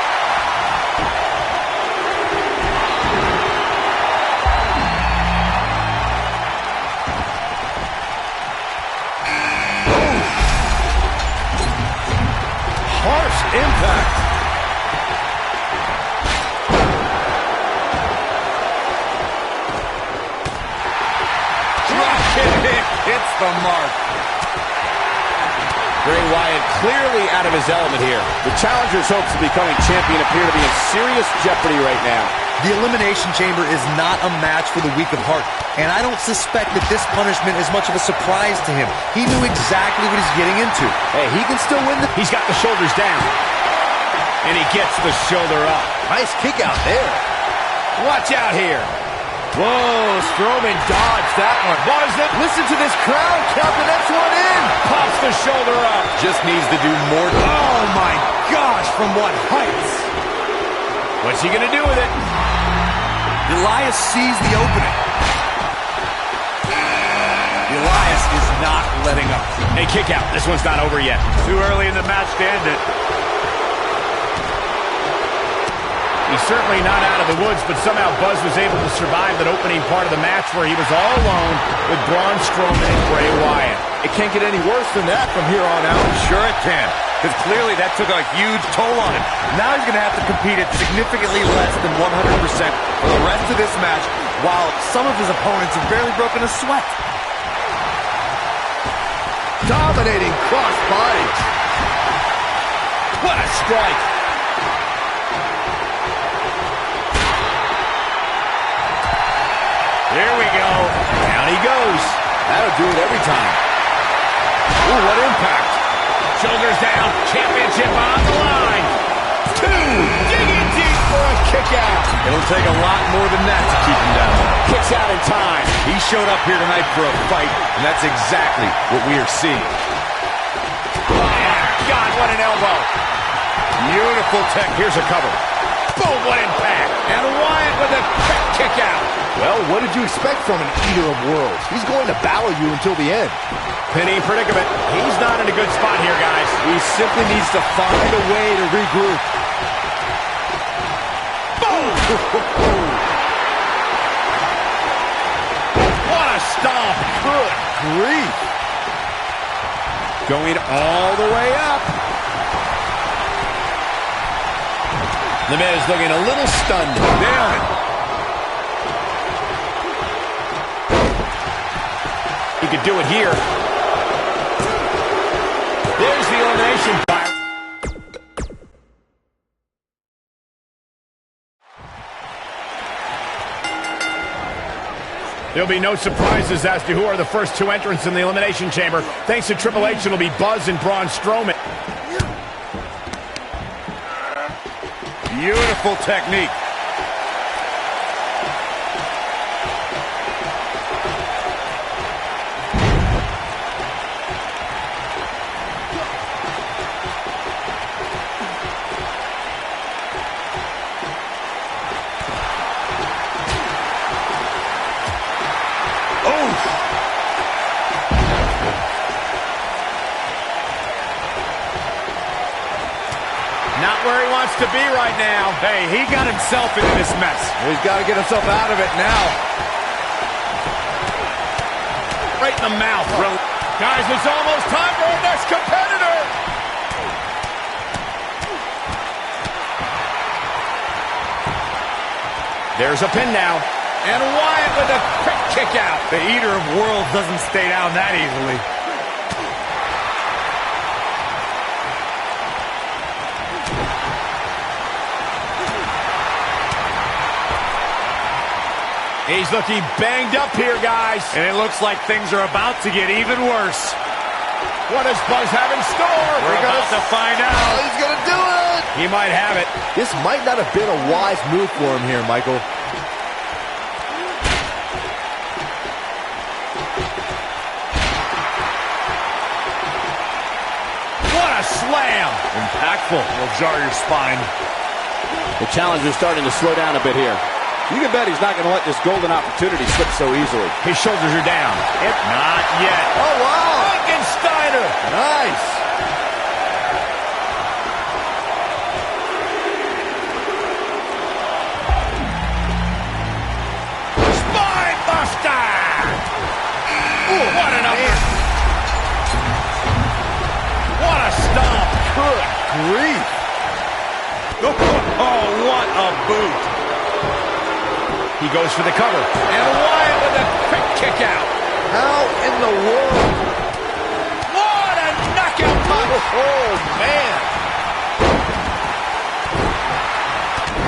Harsh impact. Drop kick hits the mark. Bray Wyatt clearly out of his element here. The challenger's hopes of becoming champion appear to be in serious jeopardy right now. The Elimination Chamber is not a match for the weak of heart, and I don't suspect that this punishment is much of a surprise to him. He knew exactly what he's getting into. Hey, he can still win. He's got the shoulders down, and he gets the shoulder up. Nice kick out there. Watch out here. Whoa, Strowman dodged that one. Listen to this crowd count the next one in. Pops the shoulder up. Just needs to do more. Oh, my gosh, from what heights? What's he going to do with it? Elias sees the opening. Elias is not letting up. Hey, kick out. This one's not over yet. Too early in the match to end it. He's certainly not out of the woods, but somehow Buzz was able to survive that opening part of the match where he was all alone with Braun Strowman and Bray Wyatt. It can't get any worse than that from here on out. Sure it can, because clearly that took a huge toll on him. Now he's going to have to compete at significantly less than 100% for the rest of this match, while some of his opponents have barely broken a sweat. Dominating cross body. What a strike. Here we go. Down he goes. That'll do it every time. Ooh, what impact. Shoulders down. Championship on the line. Two. Digging deep for a kick out. It'll take a lot more than that to keep him down. Kicks out in time. He showed up here tonight for a fight, and that's exactly what we are seeing. Oh, God, what an elbow. Beautiful tech. Here's a cover. Boom, what impact. And Wyatt with a quick kick out. Well, what did you expect from an Eater of Worlds? He's going to battle you until the end. Pinning predicament. He's not in a good spot here, guys. He simply needs to find a way to regroup. Boom! What a stomp. Good grief. Going all the way up. The Miz looking a little stunned. Nailed it. He could do it here. There's the elimination. There'll be no surprises as to who are the first two entrants in the Elimination Chamber. Thanks to Triple H, it'll be Buzz and Braun Strowman. Beautiful technique. Not where he wants to be right now. Hey, he got himself into this mess. He's got to get himself out of it now. Right in the mouth. Guys, it's almost time for our next competitor. There's a pin now. And Wyatt with a quick kick out. The Eater of Worlds doesn't stay down that easily. He's looking banged up here, guys. And it looks like things are about to get even worse. What does Buzz have in store? We're about to find out. Oh, he's going to do it. He might have it. This might not have been a wise move for him here, Michael. What a slam. Impactful. Will jar your spine. The challenger's starting to slow down a bit here. You can bet he's not going to let this golden opportunity slip so easily. His shoulders are down. Not yet. Oh, wow. Frankensteiner. Nice. Spine buster. Ooh, what an upper. What a stomp. Good grief. Oh, what a boot. He goes for the cover. And Wyatt with a quick kick out. How in the world? What a knockout punch. Oh, man.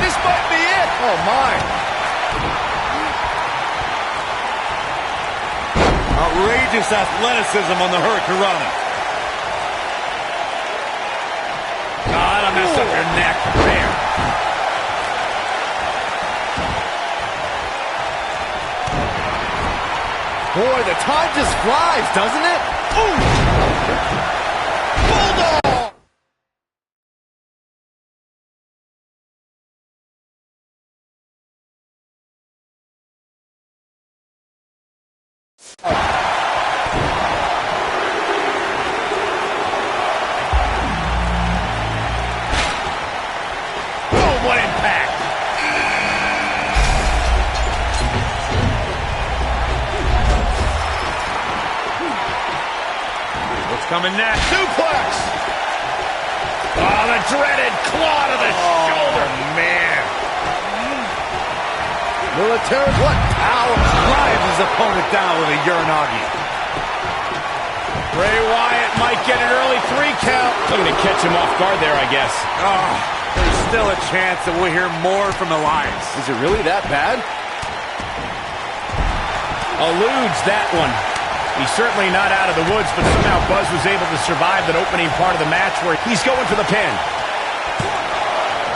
This might be it. Oh, my. Outrageous athleticism on the Hurricanrana. Oh, that'll mess up your neck. There. Boy, the time just flies, doesn't it? Ooh. Bulldog. Oh, what impact. Coming next. Suplex. Oh, the dreaded claw to the shoulder. Man. Military, what power. Drives his opponent down with a Uranagi. Bray Wyatt might get an early 3 count. Looking to catch him off guard there, I guess. Oh, there's still a chance that we'll hear more from Elias. Is it really that bad? Eludes that one. He's certainly not out of the woods, but somehow Buzz was able to survive that opening part of the match where he's going for the pin.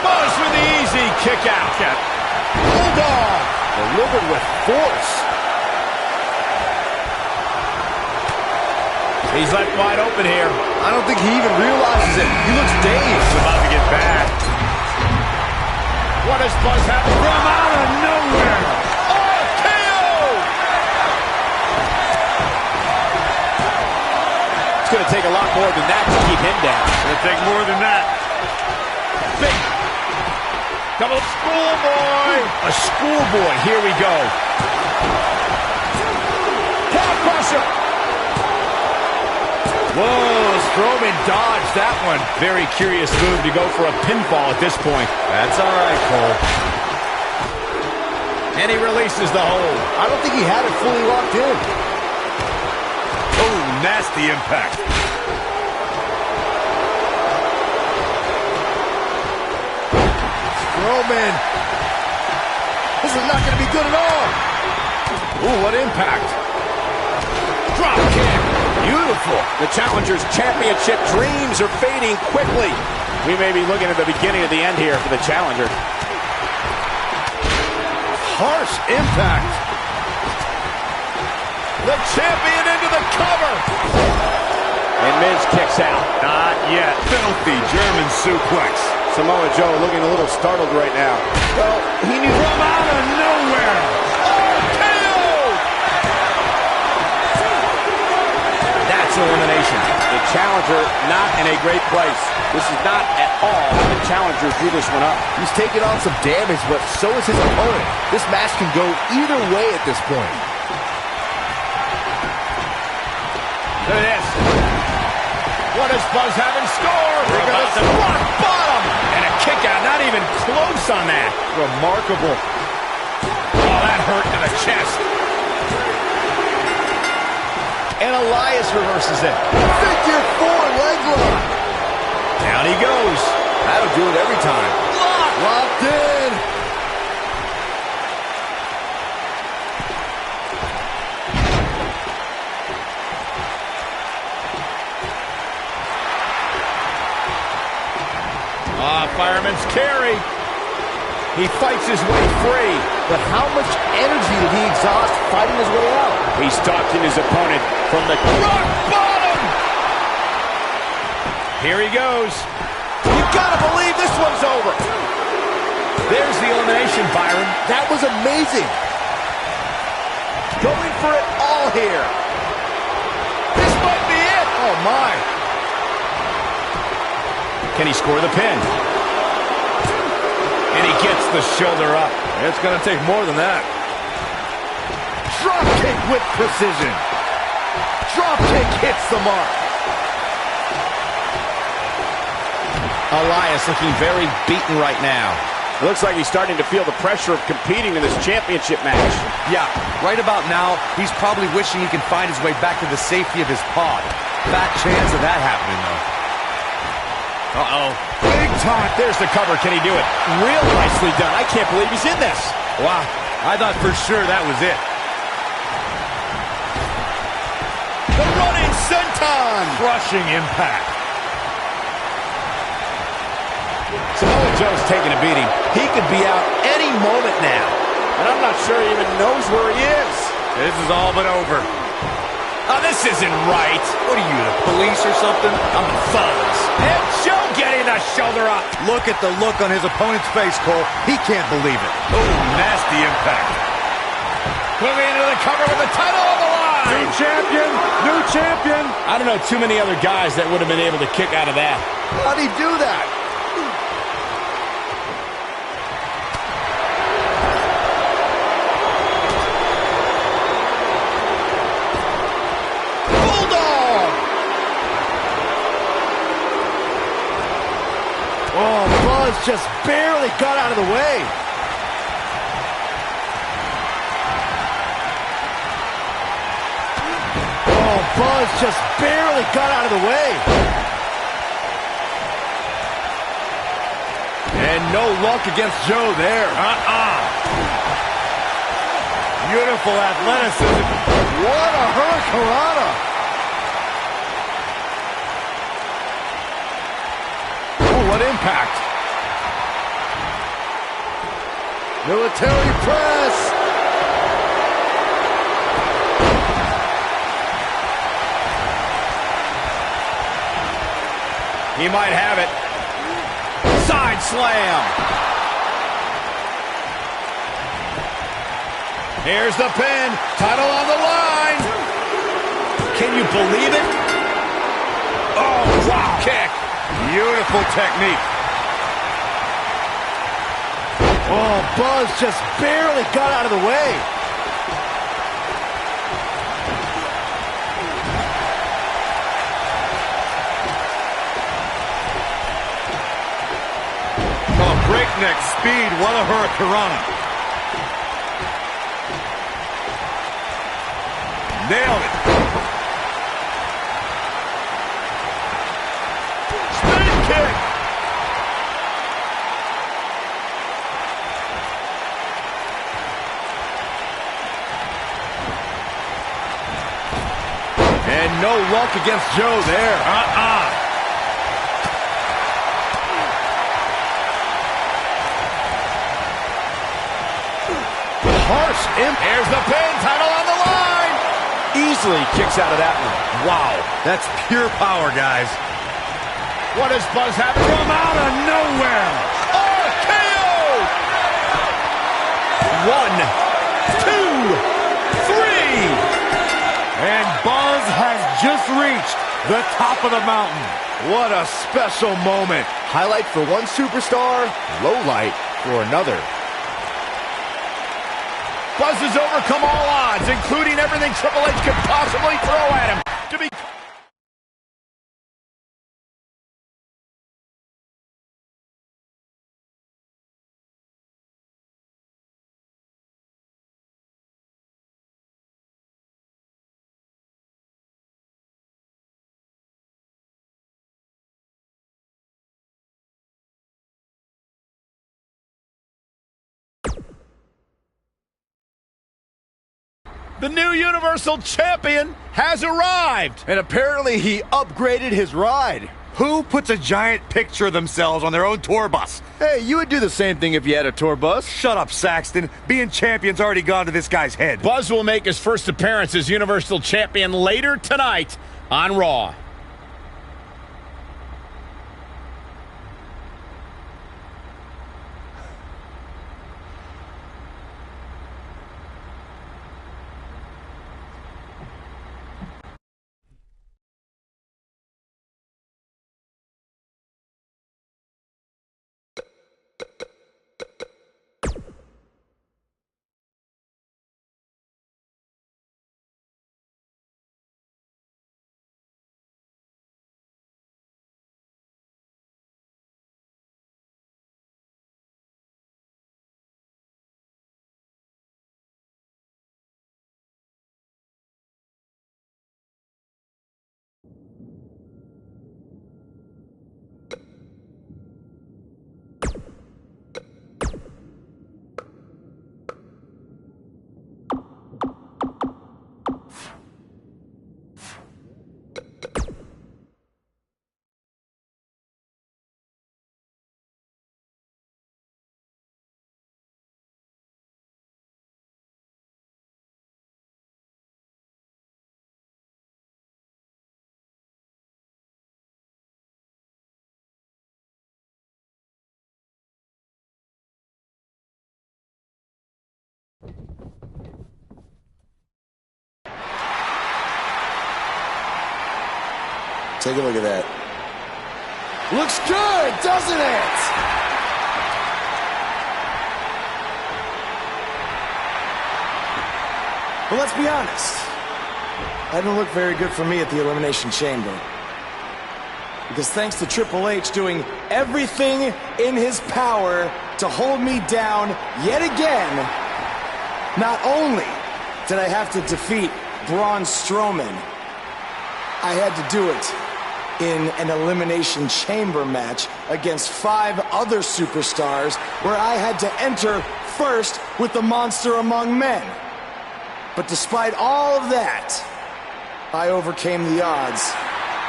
Buzz with the easy kick out. Bulldog delivered with force. He's left wide open here. I don't think he even realizes it. He looks dazed. It's about to get bad. What does Buzz have from out of nowhere? take more than that. Big. Double schoolboy. A schoolboy. Here we go. Cow crusher. Whoa, Strowman dodged that one. Very curious move to go for a pinfall at this point. That's all right, Cole. And he releases the hold. I don't think he had it fully locked in. Oh, nasty impact. Strowman. This is not going to be good at all. Ooh, what impact. Drop kick. Beautiful. The Challenger's championship dreams are fading quickly. We may be looking at the beginning of the end here for the Challenger. Harsh impact. The champion into the cover. And Miz kicks out. Not yet. Filthy German suplex. Samoa Joe looking a little startled right now. Well, he knew from out of nowhere. That's elimination. The Challenger not in a great place. This is not at all how the Challenger drew this one up. He's taking on some damage, but so is his opponent. This match can go either way at this point. Look at this. What does Buzz have in store? We're about to rock bottom. And a kick out, not even close on that. Remarkable. Oh, that hurt to the chest. And Elias reverses it. Figure 4 leg lock. Down he goes. That'll do it every time. Locked in. Fireman's carry. He fights his way free. But how much energy did he exhaust fighting his way out? He stalking his opponent from the rock bottom. Here he goes. You gotta believe this one's over. There's the elimination, Byron. That was amazing. Going for it all here. This might be it. Oh, my. Can he score the pin? And he gets the shoulder up. It's going to take more than that. Drop kick with precision. Drop kick hits the mark. Elias looking very beaten right now. It looks like he's starting to feel the pressure of competing in this championship match. Yeah, right about now, he's probably wishing he can find his way back to the safety of his pod. Fat chance of that happening, though. Uh-oh. Big time. There's the cover. Can he do it? Real nicely done. I can't believe he's in this. Wow. I thought for sure that was it. The running senton. Crushing impact. Samoa Joe's taking a beating. He could be out any moment now. And I'm not sure he even knows where he is. This is all but over. Oh, this isn't right. What are you, the police or something? I'm a fuzz. And Joe getting the shoulder up. Look at the look on his opponent's face, Cole. He can't believe it. Oh, nasty impact. Moving into the cover with the title on the line. New champion. New champion. I don't know too many other guys that would have been able to kick out of that. How'd he do that? Oh, Buzz just barely got out of the way. Oh, Buzz just barely got out of the way. And no luck against Joe there. Beautiful athleticism. What a hurricanrana. What impact. Military press. He might have it. Side slam. Here's the pin. Title on the line. Can you believe it? Oh, drop kick. Beautiful technique. Oh, Buzz just barely got out of the way. Oh, breakneck speed. What a hurricanrana. Nailed it. Spin kick. And no luck against Joe there. Harsh impact. Here's the pin. Title on the line. Easily kicks out of that one. Wow, that's pure power, guys. What does Buzz have from out of nowhere? RKO! 1, 2, 3. And Buzz has just reached the top of the mountain. What a special moment. Highlight for one superstar, low light for another. Buzz has overcome all odds, including everything Triple H could possibly throw at him. To be the new Universal Champion has arrived. And apparently he upgraded his ride. Who puts a giant picture of themselves on their own tour bus? Hey, you would do the same thing if you had a tour bus. Shut up, Saxton. Being champion's already gone to this guy's head. Buzz will make his first appearance as Universal Champion later tonight on Raw. Take a look at that. Looks good, doesn't it? But let's be honest. That didn't look very good for me at the Elimination Chamber. Because thanks to Triple H doing everything in his power to hold me down yet again, not only did I have to defeat Braun Strowman, I had to do it in an Elimination Chamber match against 5 other superstars where I had to enter first with the monster among men. But despite all of that, I overcame the odds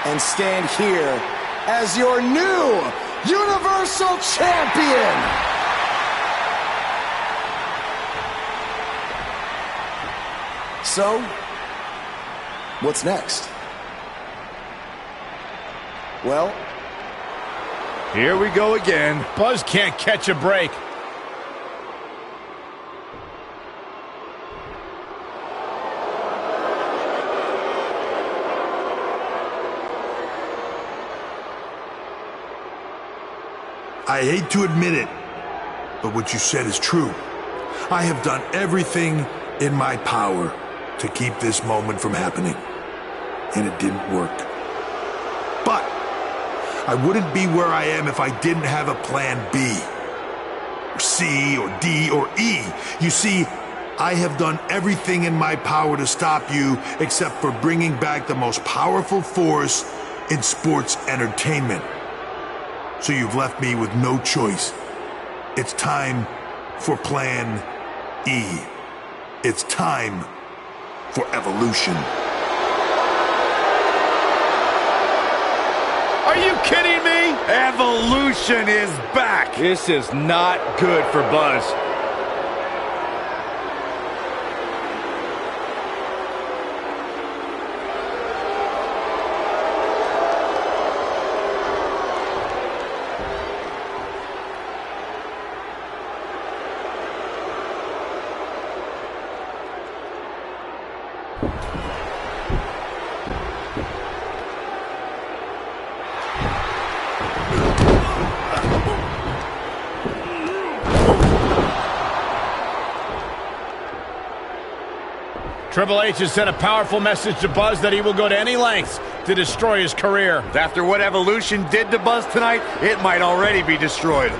and stand here as your new Universal Champion! So, what's next? Well, here we go again. Buzz can't catch a break. I hate to admit it, but what you said is true. I have done everything in my power to keep this moment from happening, and it didn't work. But I wouldn't be where I am if I didn't have a plan B, or C, or D, or E. You see, I have done everything in my power to stop you except for bringing back the most powerful force in sports entertainment. So you've left me with no choice. It's time for Plan E. It's time for evolution. Are you kidding me? Evolution is back. This is not good for Buzz. Triple H has sent a powerful message to Buzz that he will go to any lengths to destroy his career. After what Evolution did to Buzz tonight, it might already be destroyed.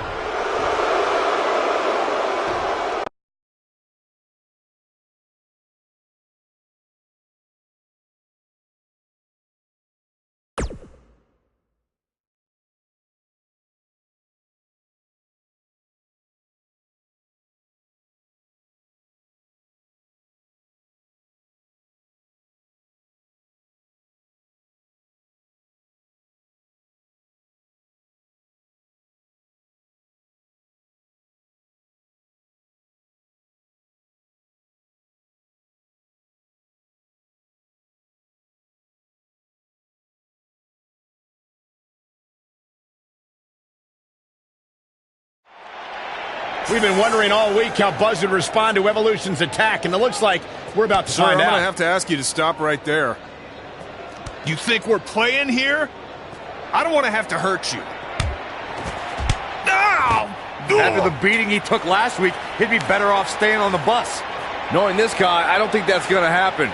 We've been wondering all week how Buzz would respond to Evolution's attack, and it looks like we're about to find out. I'm going to have to ask you to stop right there. You think we're playing here? I don't want to have to hurt you. After the beating he took last week, he'd be better off staying on the bus. Knowing this guy, I don't think that's going to happen.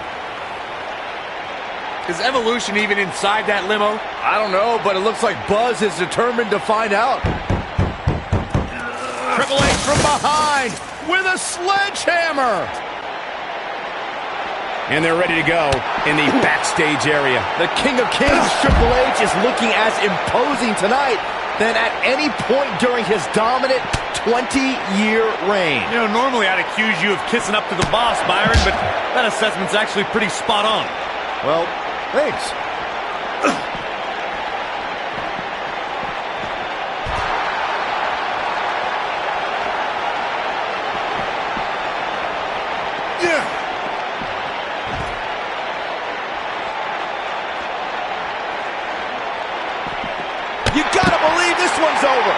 Is Evolution even inside that limo? I don't know, but it looks like Buzz is determined to find out. Triple H from behind with a sledgehammer. And they're ready to go in the backstage area. The King of Kings, Triple H, is looking as imposing tonight than at any point during his dominant 20-year reign. You know, normally I'd accuse you of kissing up to the boss, Byron, but that assessment's actually pretty spot on. Well, thanks. You gotta believe this one's over.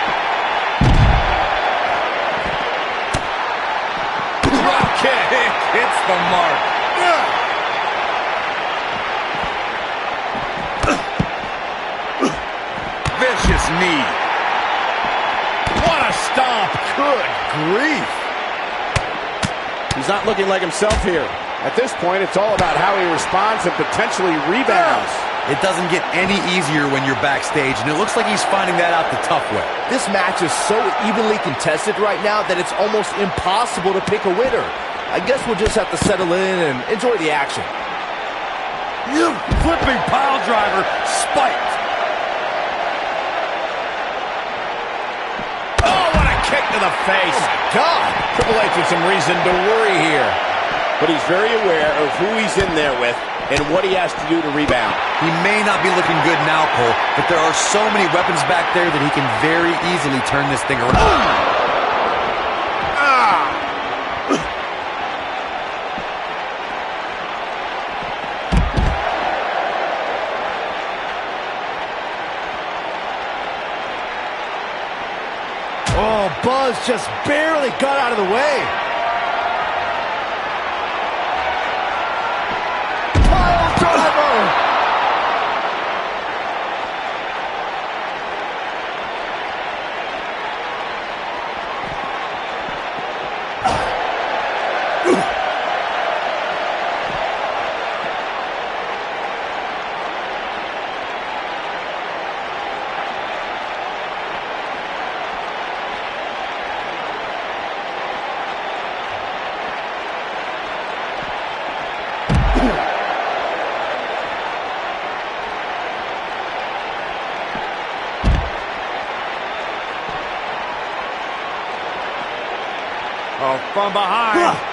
Drop kick hits the mark. Vicious knee. What a stomp. Good grief. He's not looking like himself here. At this point, it's all about how he responds and potentially rebounds. It doesn't get any easier when you're backstage, and it looks like he's finding that out the tough way. This match is so evenly contested right now that it's almost impossible to pick a winner. I guess we'll just have to settle in and enjoy the action. Flipping pile driver, spiked. Oh, what a kick to the face. Oh, my God. Triple H with some reason to worry here. But he's very aware of who he's in there with and what he has to do to rebound. He may not be looking good now, Cole, but there are so many weapons back there that he can very easily turn this thing around. Oh, Buzz just barely got out of the way. Pile driver. Oh, from behind.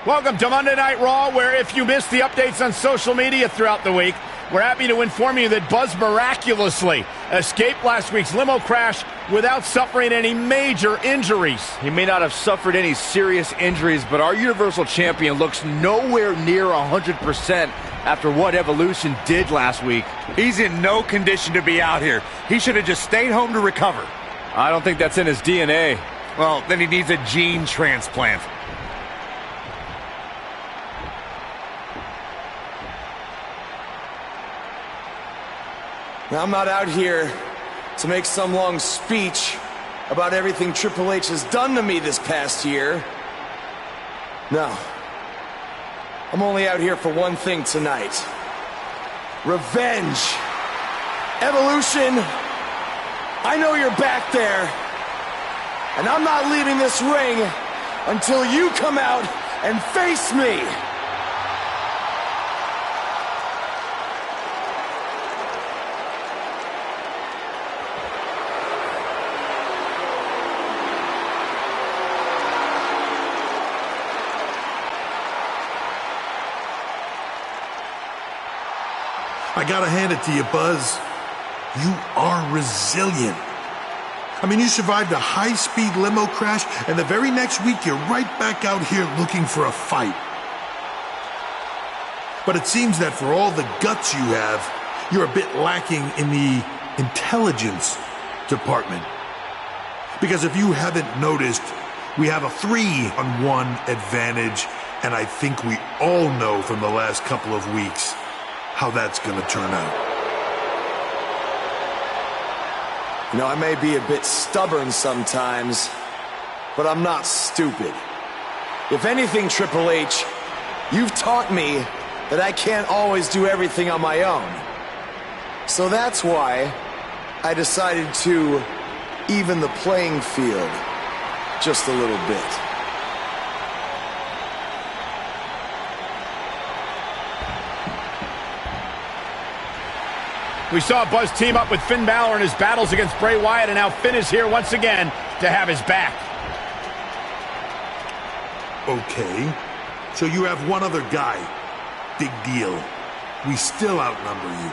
Welcome to Monday Night Raw, where if you missed the updates on social media throughout the week, we're happy to inform you that Buzz miraculously escaped last week's limo crash without suffering any major injuries. He may not have suffered any serious injuries, but our Universal Champion looks nowhere near 100% after what Evolution did last week. He's in no condition to be out here. He should have just stayed home to recover. I don't think that's in his DNA. Well, then he needs a gene transplant. Now, I'm not out here to make some long speech about everything Triple H has done to me this past year. No. I'm only out here for one thing tonight. Revenge. Evolution, I know you're back there. And I'm not leaving this ring until you come out and face me. I gotta hand it to you, Buzz. You are resilient. I mean, you survived a high-speed limo crash, and the very next week you're right back out here looking for a fight. But it seems that for all the guts you have, you're a bit lacking in the intelligence department. Because if you haven't noticed, we have a 3-on-1 advantage, and I think we all know from the last couple of weeks how that's gonna turn out. You know, I may be a bit stubborn sometimes, but I'm not stupid. If anything, Triple H, you've taught me that I can't always do everything on my own. So that's why I decided to even the playing field just a little bit. We saw Buzz team up with Finn Balor in his battles against Bray Wyatt, and now Finn is here once again to have his back. Okay, so you have one other guy. Big deal. We still outnumber you.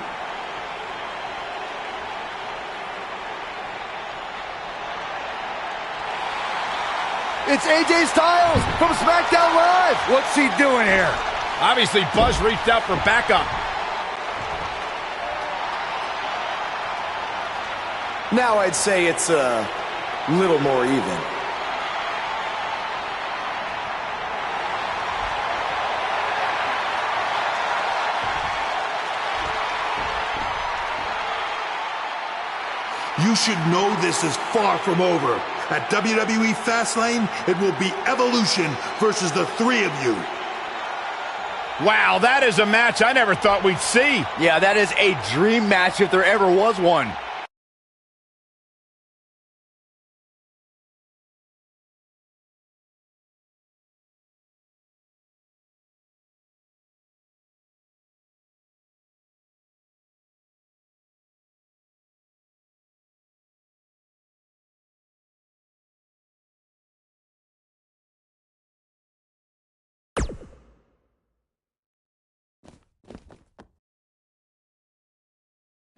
It's AJ Styles from SmackDown Live. What's he doing here? Obviously, Buzz reached out for backup. Now I'd say it's a little more even. You should know this is far from over. At WWE Fastlane, it will be Evolution versus the three of you. Wow, that is a match I never thought we'd see. Yeah, that is a dream match if there ever was one.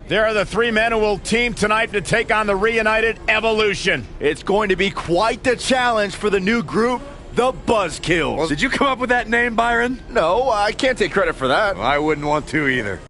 There are the three men who will team tonight to take on the reunited Evolution. It's going to be quite the challenge for the new group, the Buzzkills. Well, did you come up with that name, Byron? No, I can't take credit for that. Well, I wouldn't want to either.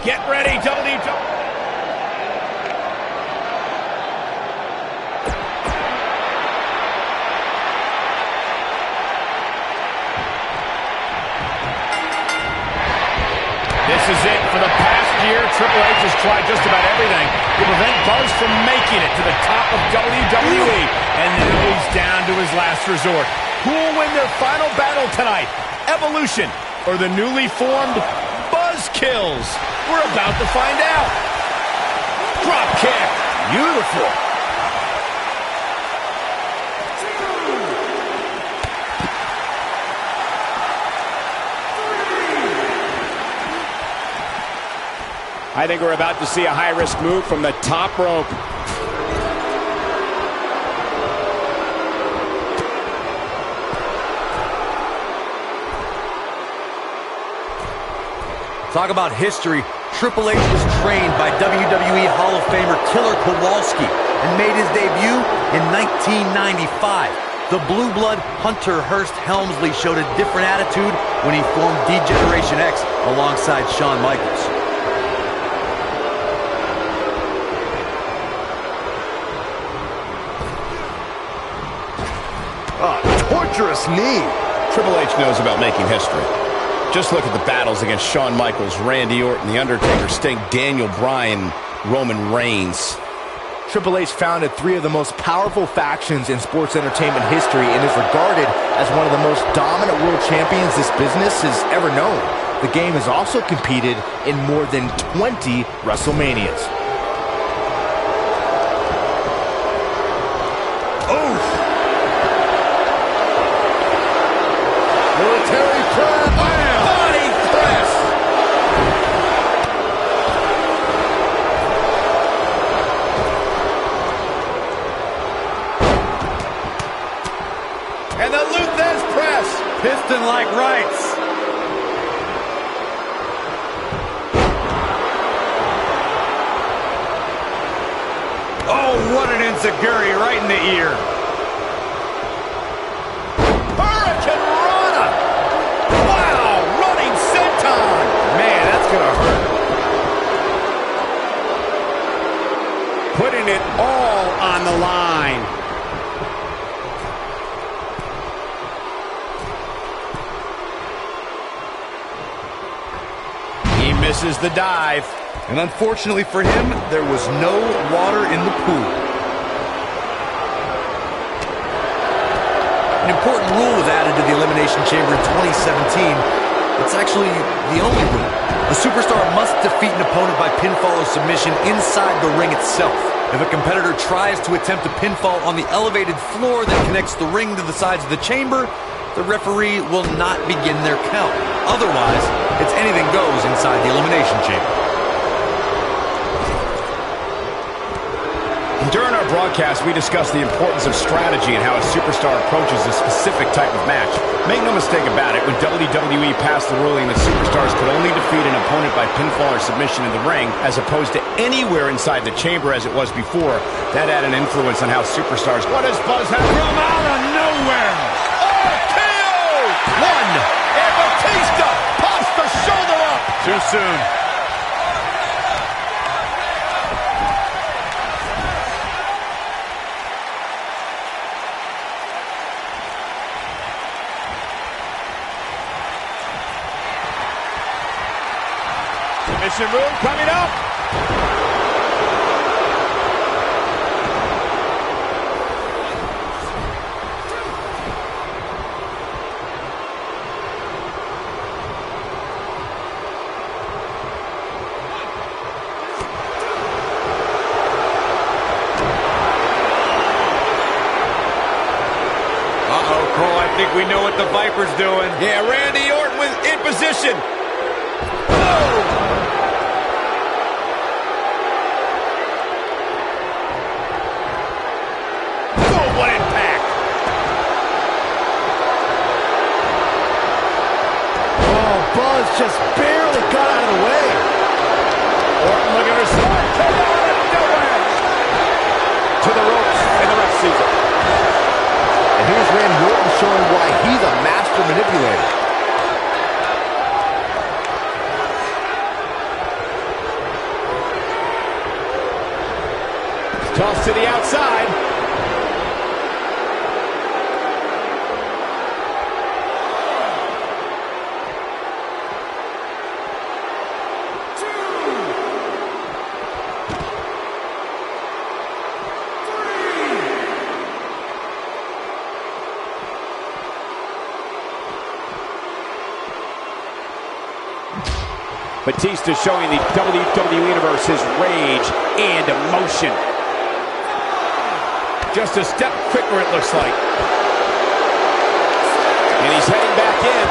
Get ready, WWE. This is it. For the past year, Triple H has tried just about everything to prevent Buzz from making it to the top of WWE. And now he's down to his last resort. Who will win their final battle tonight? Evolution or the newly formed Buzzkills? We're about to find out. Drop kick. Beautiful. I think we're about to see a high-risk move from the top rope. Talk about history. Triple H was trained by WWE Hall of Famer Killer Kowalski and made his debut in 1995. The Blue Blood Hunter Hearst Helmsley showed a different attitude when he formed D-Generation X alongside Shawn Michaels. Torturous knee. Triple H knows about making history. Just look at the battles against Shawn Michaels, Randy Orton, The Undertaker, Sting, Daniel Bryan, Roman Reigns. Triple H founded 3 of the most powerful factions in sports entertainment history and is regarded as one of the most dominant world champions this business has ever known. The game has also competed in more than 20 WrestleManias. Military press. Body press. And the Luthez press. Piston like rights. Oh, what an enziguri right in the ear. Putting it all on the line. He misses the dive. And unfortunately for him, there was no water in the pool. An important rule was added to the Elimination Chamber in 2017. It's actually the only rule. The superstar must defeat an opponent by pinfall or submission inside the ring itself. If a competitor tries to attempt a pinfall on the elevated floor that connects the ring to the sides of the chamber, the referee will not begin their count. Otherwise, it's anything goes inside the Elimination Chamber. During our broadcast, we discussed the importance of strategy and how a superstar approaches a specific type of match. Make no mistake about it, when WWE passed the ruling that superstars could only defeat an opponent by pinfall or submission in the ring, as opposed to anywhere inside the chamber as it was before, that had an influence on how superstars... What does Buzz have from out of nowhere? RKO! One, and Batista pops the shoulder up! Too soon. Submission move coming up. Uh-oh, Cole, I think we know what the Viper's doing. Yeah, Randy Orton was in position. What impact! Oh, Buzz just barely got out of the way. Orton looking to slide. Come on, nowhere. To the ropes in the ref season. And here's Randy Orton showing why he's a master manipulator. Toss to the outside. Batista showing the WWE Universe his rage and emotion. Just a step quicker, it looks like. And he's heading back in.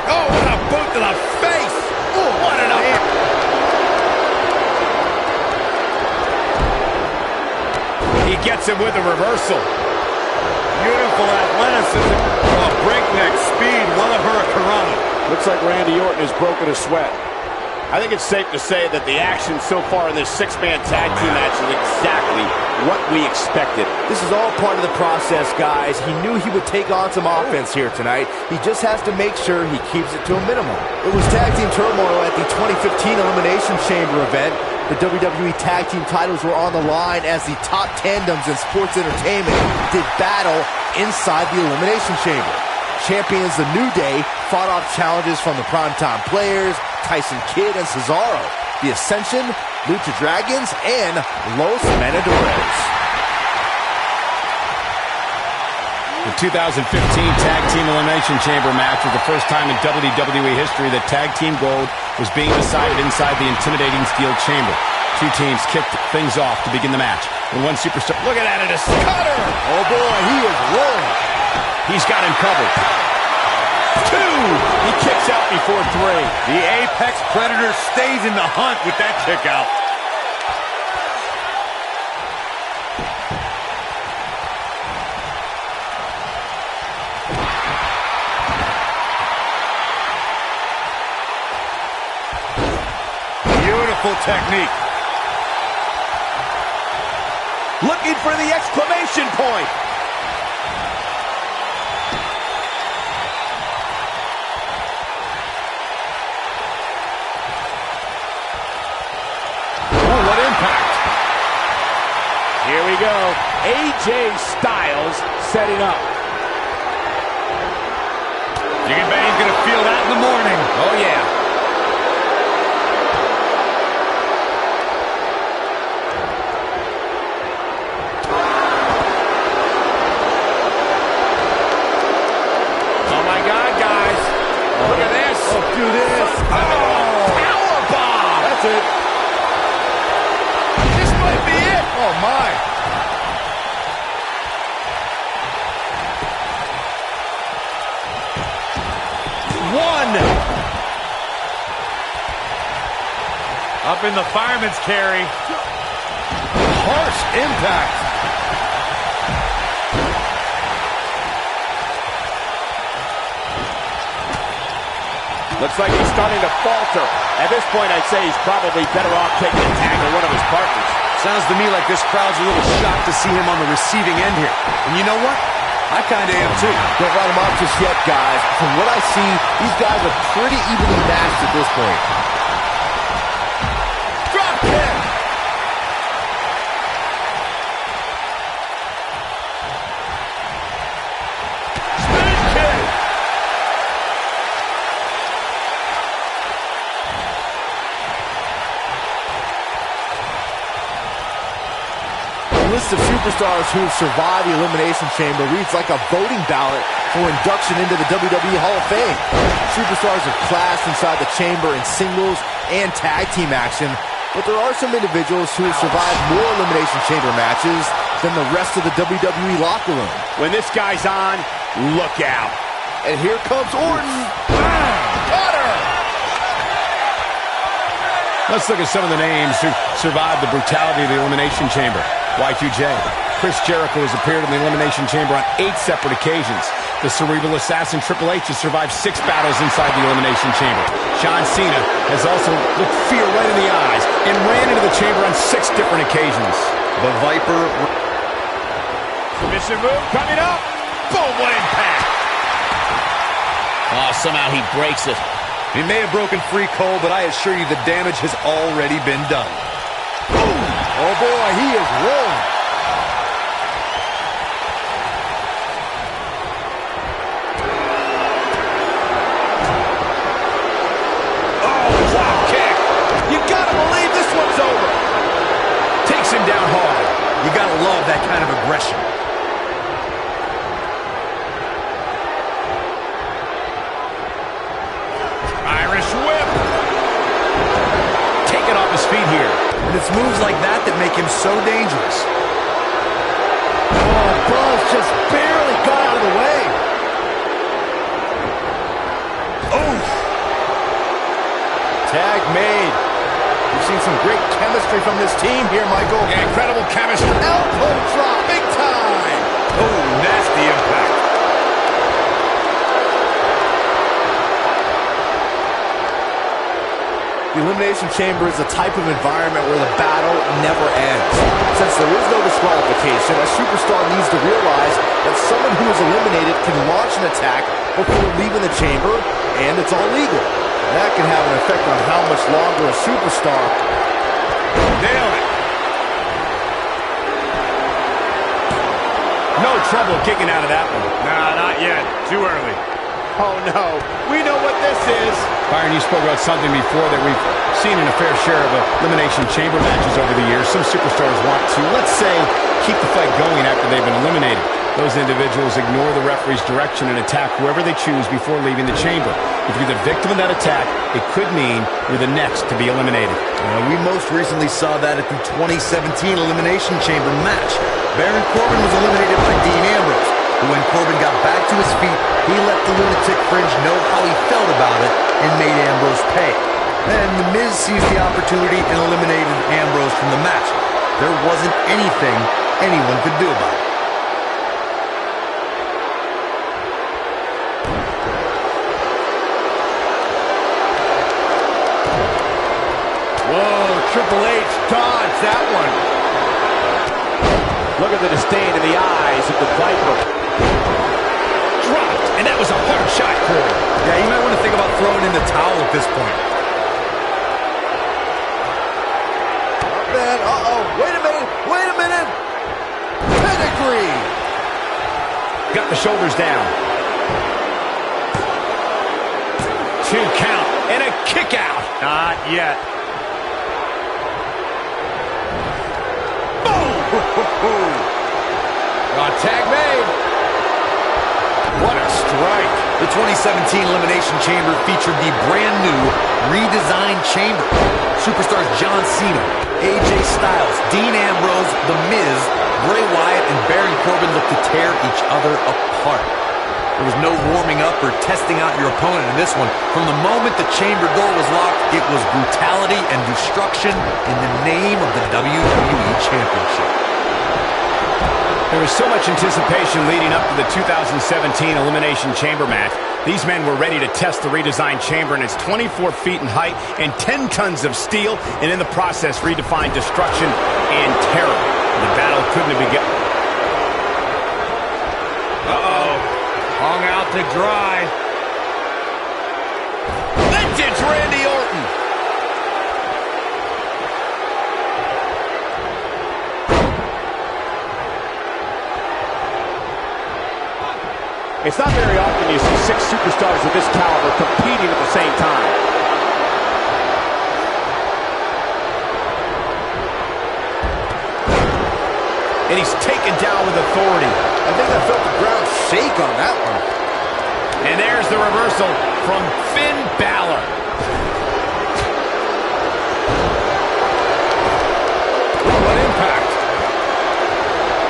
Oh, what a boot to the face! Oh, what an up! He gets him with a reversal. Beautiful athleticism. Oh, breakneck speed. What a hurricanrana. Looks like Randy Orton has broken a sweat. I think it's safe to say that the action so far in this six-man tag team match is exactly what we expected. This is all part of the process, guys. He knew he would take on some offense here tonight. He just has to make sure he keeps it to a minimum. It was tag team turmoil at the 2015 Elimination Chamber event. The WWE Tag Team titles were on the line as the top tandems in sports entertainment did battle inside the Elimination Chamber. Champions The New Day fought off challenges from the Primetime Players, Tyson Kidd and Cesaro, The Ascension, Lucha Dragons, and Los Matadores. The 2015 Tag Team Elimination Chamber match was the first time in WWE history that Tag Team Gold was being decided inside the intimidating steel chamber. Two teams kicked things off to begin the match. And one superstar... Look at that, it is cutter! Oh boy, he is rolling. He's got him covered. Two! He kicks out before three. The Apex Predator stays in the hunt with that kick out. Beautiful technique. Looking for the exclamation point. Oh, what impact. Here we go. AJ Styles setting up. You can bet he's going to feel that in the morning. Oh, yeah. Look at this. Oh, do this. Oh, powerbomb. That's it. This might be it. Oh, my. One. Up in the fireman's carry. Harsh impact. Looks like he's starting to falter. At this point, I'd say he's probably better off taking a tag to one of his partners. Sounds to me like this crowd's a little shocked to see him on the receiving end here. And you know what? I kind of am too. Don't write him off just yet, guys. From what I see, these guys are pretty evenly matched at this point. Drop kick. Spin kick. The list of superstars who have survived the Elimination Chamber reads like a voting ballot for induction into the WWE Hall of Fame. Superstars have clashed inside the chamber in singles and tag team action, but there are some individuals who have survived more Elimination Chamber matches than the rest of the WWE locker room. When this guy's on, look out. And here comes Orton. Cutter! Let's look at some of the names who survived the brutality of the Elimination Chamber. Y2J. Chris Jericho has appeared in the Elimination Chamber on 8 separate occasions. The cerebral assassin Triple H has survived 6 battles inside the Elimination Chamber. John Cena has also looked fear right in the eyes and ran into the chamber on 6 different occasions. The Viper. Submission move coming up. Boom, what impact. Oh, somehow he breaks it. He may have broken free, Cole, but I assure you the damage has already been done. Boom! Oh, boy, he is rolling. Oh, drop kick. You gotta believe this one's over. Takes him down hard. You gotta love that kind of aggression. Irish whip. Taken off his feet here. And it's moves like that that make him so dangerous. Oh, Buzz just barely got out of the way. Oh! Tag made. We've seen some great chemistry from this team here, Michael. Yeah, incredible chemistry. Elbow drop, big time. Oh, nasty impact. The Elimination Chamber is a type of environment where the battle never ends. Since there is no disqualification, a superstar needs to realize that someone who is eliminated can launch an attack before leaving the chamber, and it's all legal. That can have an effect on how much longer a superstar... Nailed it. No trouble kicking out of that one. Nah, not yet. Too early. Oh, no. We know what this is. Byron, you spoke about something before that we've seen in a fair share of Elimination Chamber matches over the years. Some superstars want to, let's say, keep the fight going after they've been eliminated. Those individuals ignore the referee's direction and attack whoever they choose before leaving the chamber. If you're the victim of that attack, it could mean you're the next to be eliminated. We most recently saw that at the 2017 Elimination Chamber match. Baron Corbin was eliminated by Dean Ambrose, who when Corbin got back to his feet, he let the lunatic fringe know how he felt about it and made Ambrose pay. Then The Miz seized the opportunity and eliminated Ambrose from the match. There wasn't anything anyone could do about it. Whoa, Triple H dodged that one. Look at the disdain in the eyes of the Viper. Dropped, and that was a hard shot, Corey. Yeah, you might want to think about throwing in the towel at this point. Man, wait a minute. Pedigree. Got the shoulders down. 2 count, and a kick out. Not yet. Tag made. What a strike. The 2017 Elimination Chamber featured the brand new redesigned chamber. Superstars John Cena, AJ Styles, Dean Ambrose, The Miz, Bray Wyatt, and Baron Corbin looked to tear each other apart. There was no warming up or testing out your opponent in this one. From the moment the chamber door was locked, it was brutality and destruction in the name of the WWE Championship. There was so much anticipation leading up to the 2017 Elimination Chamber match. These men were ready to test the redesigned chamber, and it's 24 feet in height and 10 tons of steel, and in the process redefined destruction and terror. The battle couldn't have begun. Uh-oh. Hung out to dry. Vintage Randy Orton. It's not very often you see 6 superstars of this caliber competing at the same time. And he's taken down with authority. I think I felt the ground shake on that one. And there's the reversal from Finn Balor. What impact.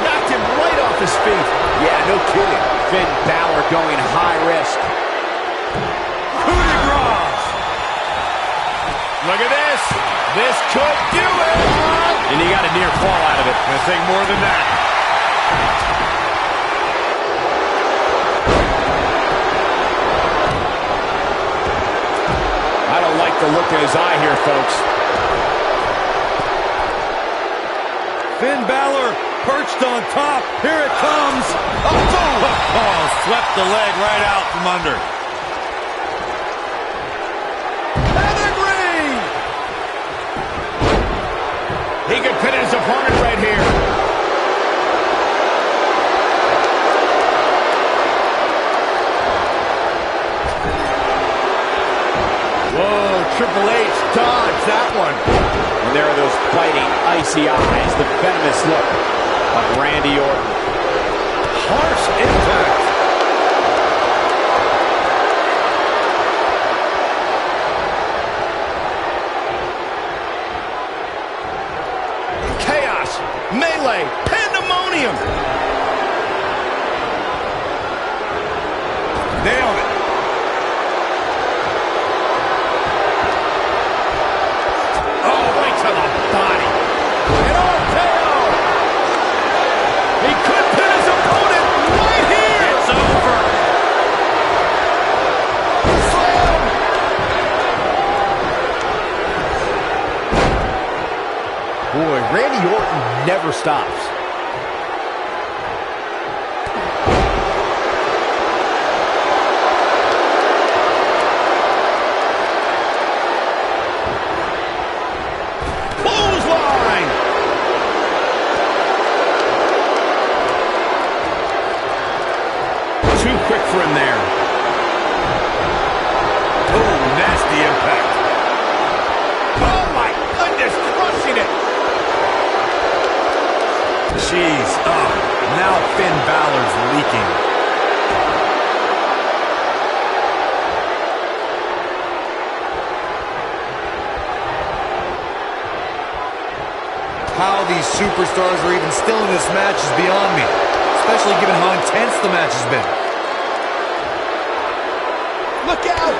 Knocked him right off his feet. Yeah, no kidding. Finn Balor going high risk. Coup de grace. Look at this. This could do it. And he got a near fall out of it. I think more than that. I don't like the look in his eye here, folks. Finn Balor perched on top. Here it comes. Oh, boom. Oh, swept the leg right out from under. at his opponent right here. Whoa, Triple H dodged that one. And there are those biting, icy eyes, the venomous look of Randy Orton. Harsh impact. Chaos, melee, pandemonium. Nailed it. Oh, right to the body. An RKO. He could pin his opponent right here. It's over. Slam. Boy, Randy Orton never stops. Clothesline. Too quick for him there. Oh, nasty impact. Oh my goodness, crushing it. Jeez, now Finn Balor's leaking. How these superstars are even still in this match is beyond me, especially given how intense the match has been. Look out!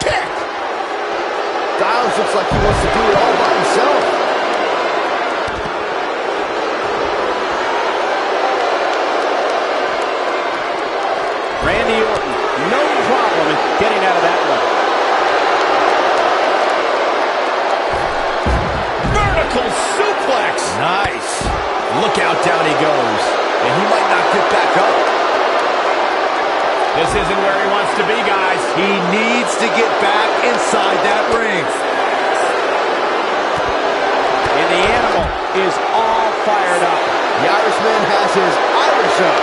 Kick! Styles looks like he wants to do it all by himself. Randy Orton, no problem in getting out of that one. Vertical suplex. Nice. Look out, down he goes. And he might not get back up. This isn't where he wants to be, guys. He needs to get back inside that ring. And the animal is all fired up. The Irishman has his Irish up.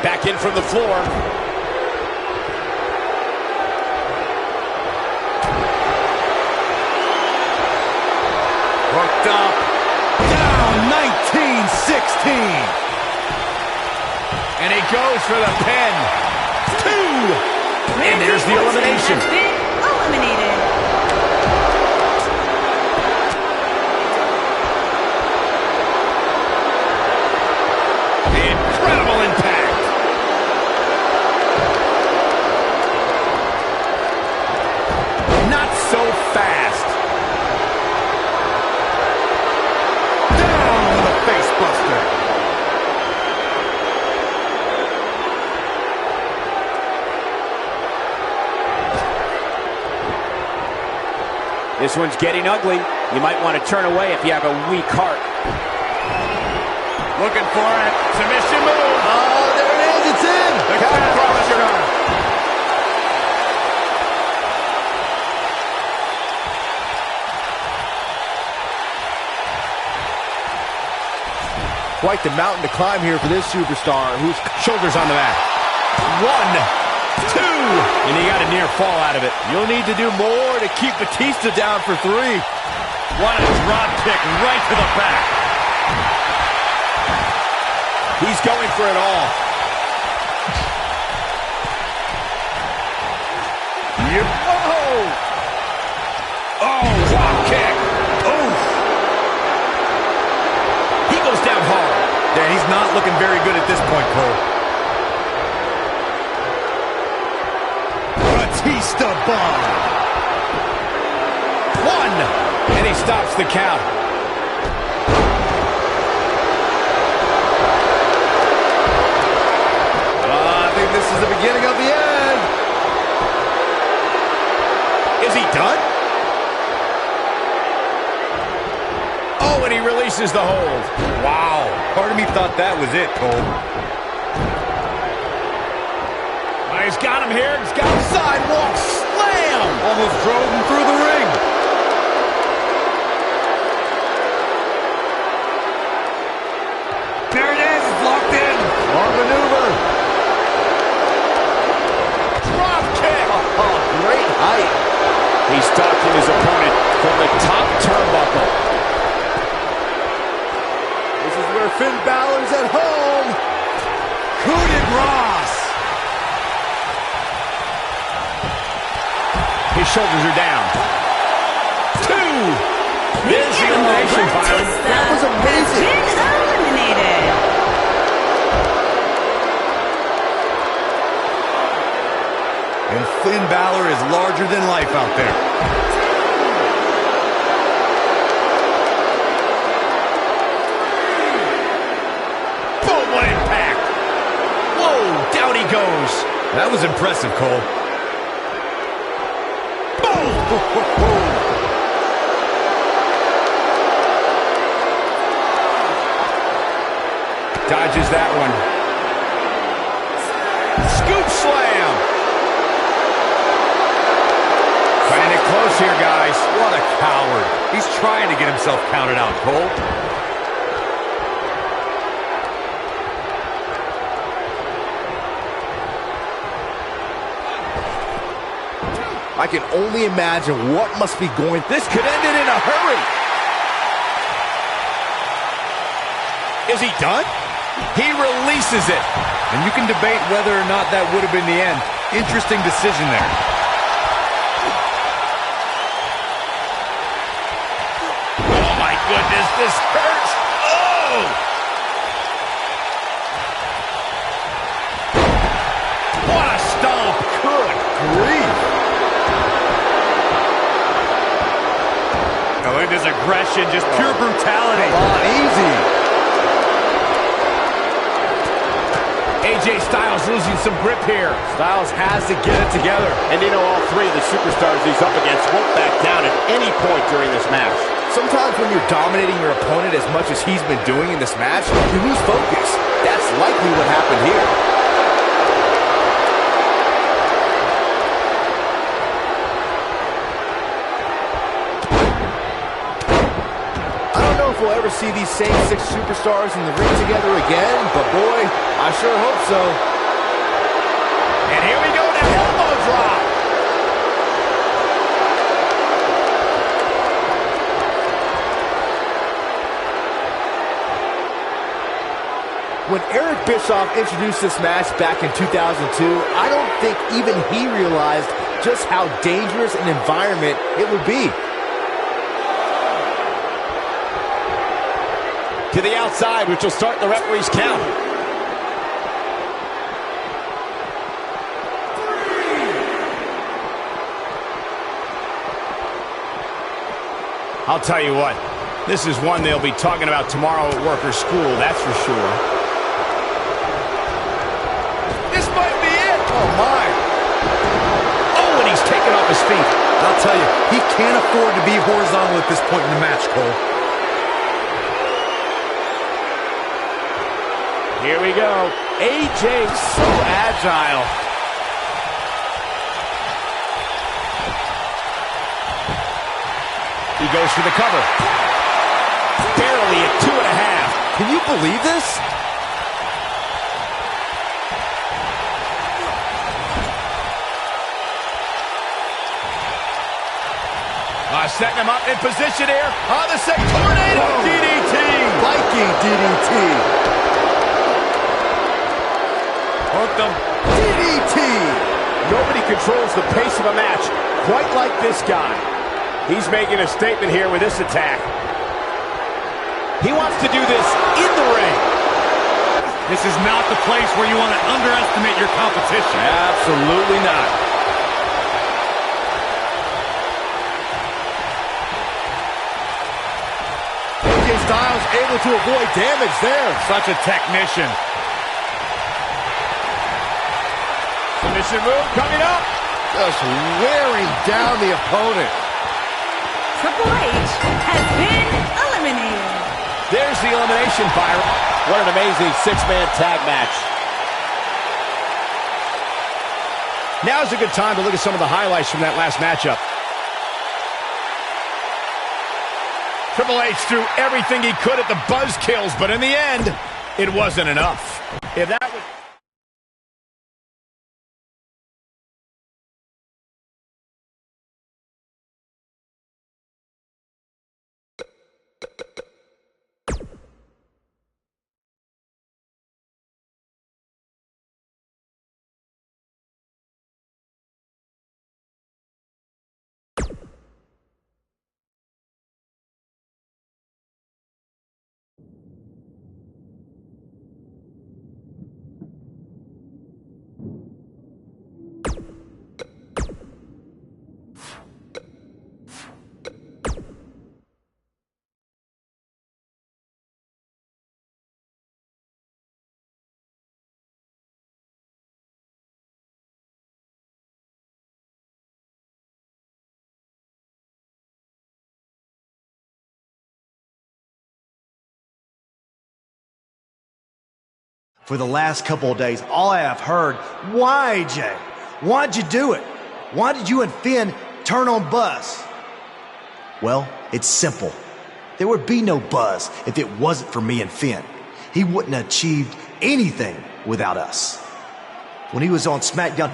Back in from the floor. Hooked up. Down 19-16. And he goes for the pin. 2. And there's the elimination. Has been eliminated. Incredible impact. Not so fast. Down with a face buster. This one's getting ugly. You might want to turn away if you have a weak heart. Looking for it. Submission move. Oh, there it is. It's in. The cat crusher. Quite the mountain to climb here for this superstar whose Shoulders on the mat. 1, 2. And he got a near fall out of it. You'll need to do more to keep Batista down for 3. What a drop kick right to the back. he's going for it all. Whoa! Oh, drop kick. Oh. He goes down hard. Yeah, he's not looking very good at this point, Cole. Batista bomb. 1. And he stops the count. I think this is the beginning of the end. Is he done? Oh, and he releases releases the hold. Wow. Part of me thought that was it, Cole. He's got him here. He's got him sidewalk slam. Almost drove him through the ring. There it is. It's locked in. Long maneuver. Drop kick. Oh, great height. He's stalking his opponent from the top turnbuckle. This is where Finn Balor's at home. Coup de grace. His shoulders are down. 2. There's the elimination, Byron. That was amazing. Been eliminated. And Finn Balor is larger than life out there. Boom, what impact. Whoa, down he goes. That was impressive, Cole. Dodges that one. Scoop slam. Cutting it close here, guys. What a coward. He's trying to get himself counted out, Cole. I can only imagine what must be going. This could end it in a hurry. Is he done? He releases it. And you can debate whether or not that would have been the end. Interesting decision there. Oh, my goodness, this hurts. Oh! What a stomp. Good grief. Oh, look at this aggression, just pure brutality. Come on, easy. AJ Styles losing some grip here. Styles has to get it together. And you know, all three of the superstars he's up against won't back down at any point during this match. Sometimes when you're dominating your opponent as much as he's been doing in this match, you lose focus. That's likely what happened here. I don't know if we'll ever see these same 6 superstars in the ring together again, but boy, I sure hope so. And here we go, that elbow drop. When Eric Bischoff introduced this match back in 2002, I don't think even he realized just how dangerous an environment it would be. To the outside, which will start the referee's count. I'll tell you what, this is one they'll be talking about tomorrow at work or school, that's for sure. This might be it. Oh, my. Oh, and he's taken off his feet. I'll tell you, he can't afford to be horizontal at this point in the match, Cole. Here we go. AJ so agile. He goes for the cover. Barely at 2.5. Can you believe this? Setting him up in position here. On the second tornado DDT. Viking DDT. Hooked him. DDT. Nobody controls the pace of a match quite like this guy. He's making a statement here with this attack. He wants to do this in the ring. This is not the place where you want to underestimate your competition. Absolutely not. AJ Styles able to avoid damage there. Such a technician. Submission move coming up. Just wearing down the opponent. Triple H has been eliminated. the elimination, Byron. What an amazing six-man tag match. Now's a good time to look at some of the highlights from that last matchup. Triple H threw everything he could at the buzzkills, but in the end, it wasn't enough. If that was... For the last couple of days, all I have heard, why, Jay? Why'd you do it? Why did you and Finn turn on Buzz? Well, it's simple. There would be no Buzz if it wasn't for me and Finn. He wouldn't have achieved anything without us. When he was on SmackDown,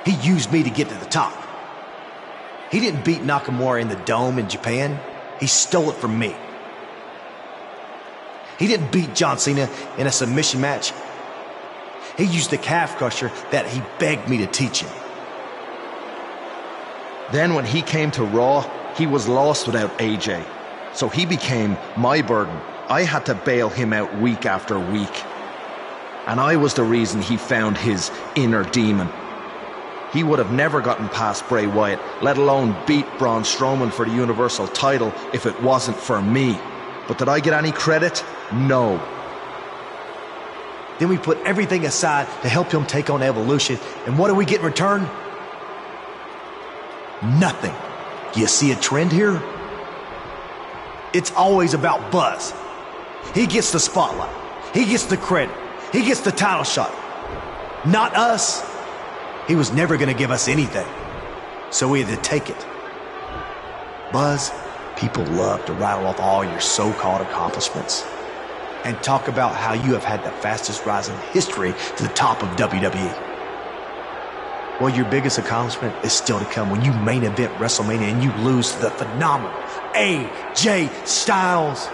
he used me to get to the top. He didn't beat Nakamura in the Dome in Japan. He stole it from me. He didn't beat John Cena in a submission match. He used the calf crusher that he begged me to teach him. Then when he came to Raw, he was lost without AJ. So he became my burden. I had to bail him out week after week. And I was the reason he found his inner demon. He would have never gotten past Bray Wyatt, let alone beat Braun Strowman for the Universal title if it wasn't for me. But did I get any credit? No. Then we put everything aside to help him take on Evolution. And what do we get in return? Nothing. You see a trend here? It's always about Buzz. He gets the spotlight. He gets the credit. He gets the title shot. Not us. He was never going to give us anything. So we had to take it. Buzz, people love to rattle off all your so-called accomplishments and talk about how you have had the fastest rise in history to the top of WWE. Well, your biggest accomplishment is still to come when you main event WrestleMania and you lose to the phenomenal AJ Styles.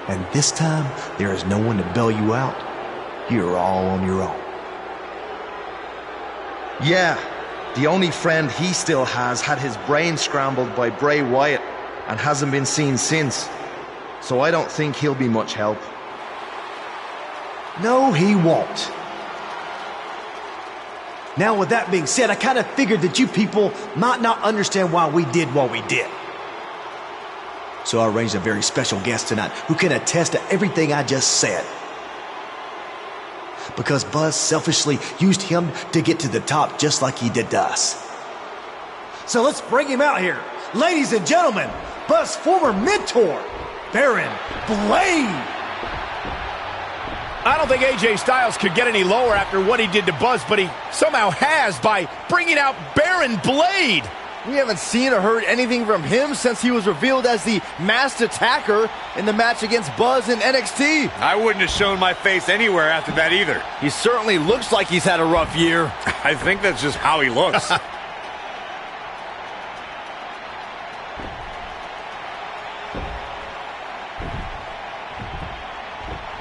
And this time, there is no one to bail you out. You're all on your own. Yeah, the only friend he still has had his brain scrambled by Bray Wyatt and hasn't been seen since. So I don't think he'll be much help. No, he won't. Now, with that being said, I kind of figured that you people might not understand why we did what we did. So I arranged a very special guest tonight who can attest to everything I just said. Because Buzz selfishly used him to get to the top just like he did to us. So let's bring him out here. Ladies and gentlemen, Buzz's former mentor, Baron Blade. I don't think AJ Styles could get any lower after what he did to Buzz, but he somehow has by bringing out Baron Blade. We haven't seen or heard anything from him since he was revealed as the masked attacker in the match against Buzz in NXT. I wouldn't have shown my face anywhere after that either. He certainly looks like he's had a rough year. I think that's just how he looks.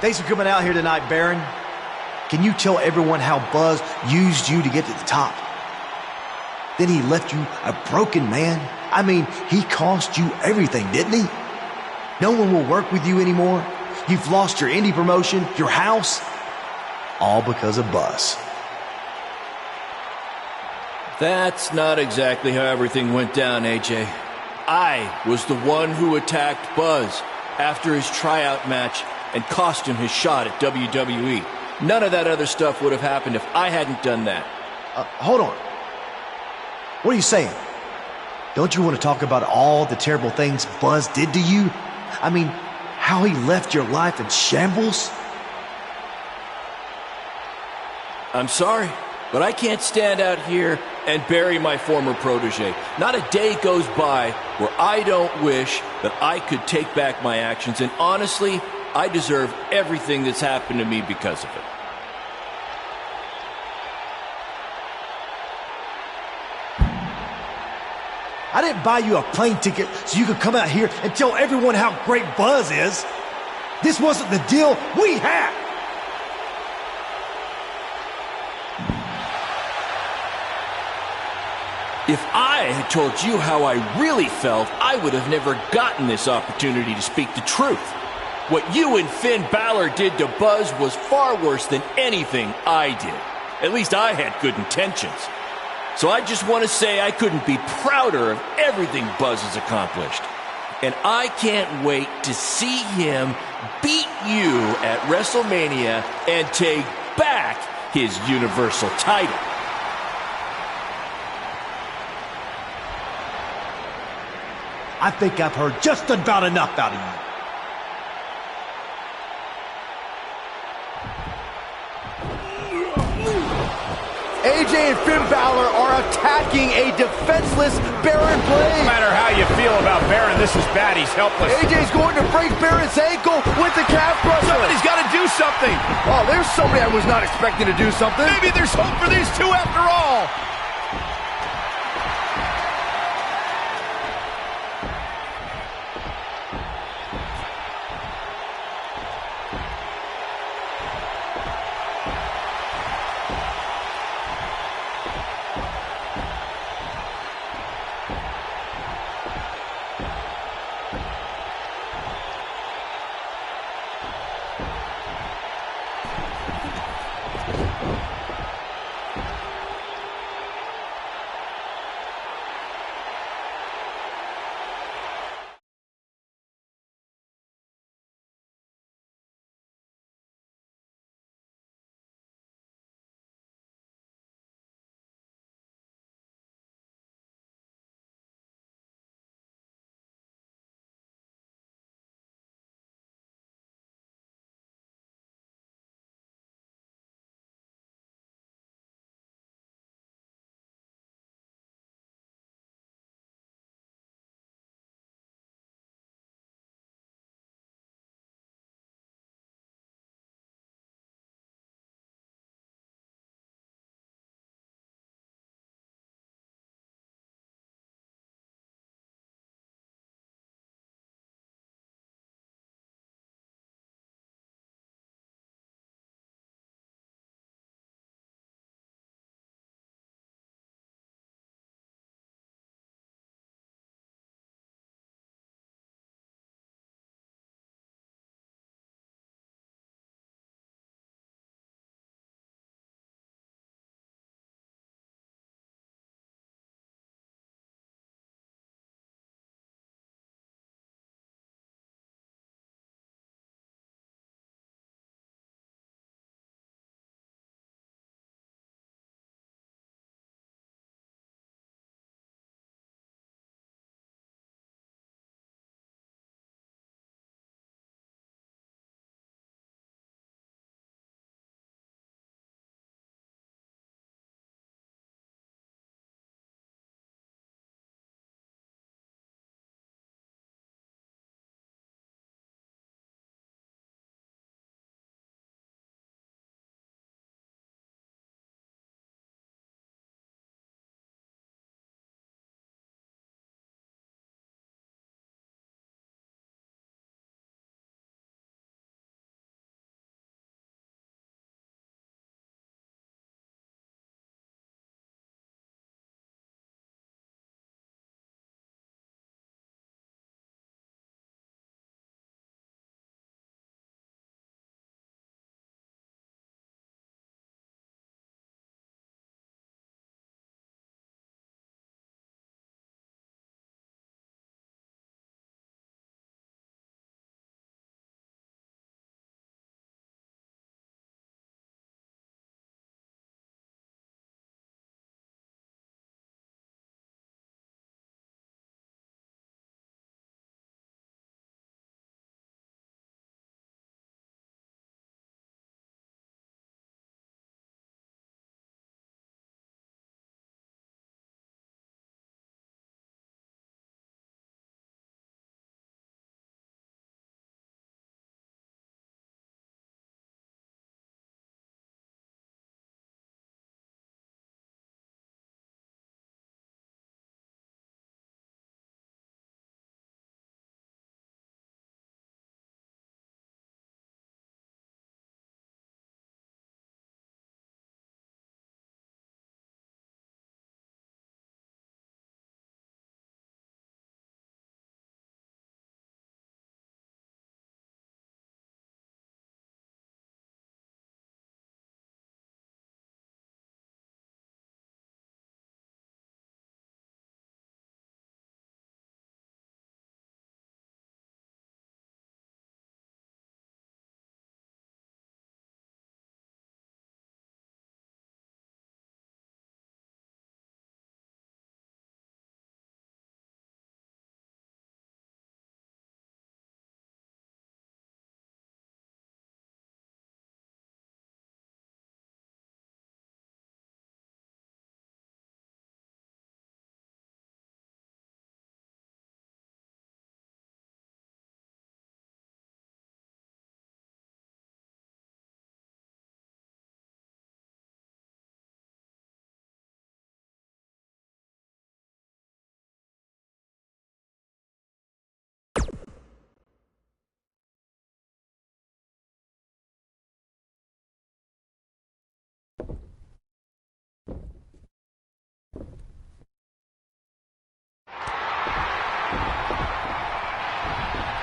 Thanks for coming out here tonight, Baron. Can you tell everyone how Buzz used you to get to the top? Then he left you a broken man. I mean, he cost you everything, didn't he? No one will work with you anymore. You've lost your indie promotion, your house, all because of Buzz. That's not exactly how everything went down, AJ. I was the one who attacked Buzz after his tryout match and cost him his shot at WWE. None of that other stuff would have happened if I hadn't done that. Hold on. What are you saying? Don't you want to talk about all the terrible things Buzz did to you? I mean, how he left your life in shambles? I'm sorry, but I can't stand out here and bury my former protege. Not a day goes by where I don't wish that I could take back my actions, and honestly, I deserve everything that's happened to me because of it. I didn't buy you a plane ticket so you could come out here and tell everyone how great Buzz is. This wasn't the deal we had. If I had told you how I really felt, I would have never gotten this opportunity to speak the truth. What you and Finn Balor did to Buzz was far worse than anything I did. At least I had good intentions. So I just want to say I couldn't be prouder of everything Buzz has accomplished. And I can't wait to see him beat you at WrestleMania and take back his Universal title. I think I've heard just about enough out of you. AJ and Finn Balor are attacking a defenseless Baron Blade. No matter how you feel about Baron, this is bad. He's helpless. AJ's going to break Baron's ankle with the calf crusher. Somebody's got to do something. Oh, there's somebody I was not expecting to do something. Maybe there's hope for these two after all.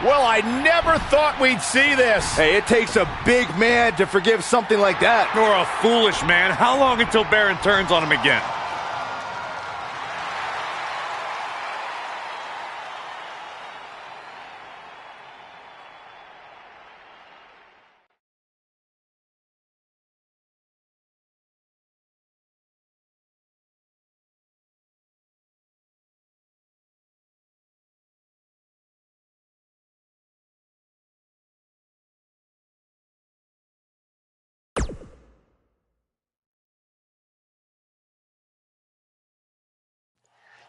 Well, I never thought we'd see this. Hey, it takes a big man to forgive something like that. Or a foolish man. How long until Baron turns on him again?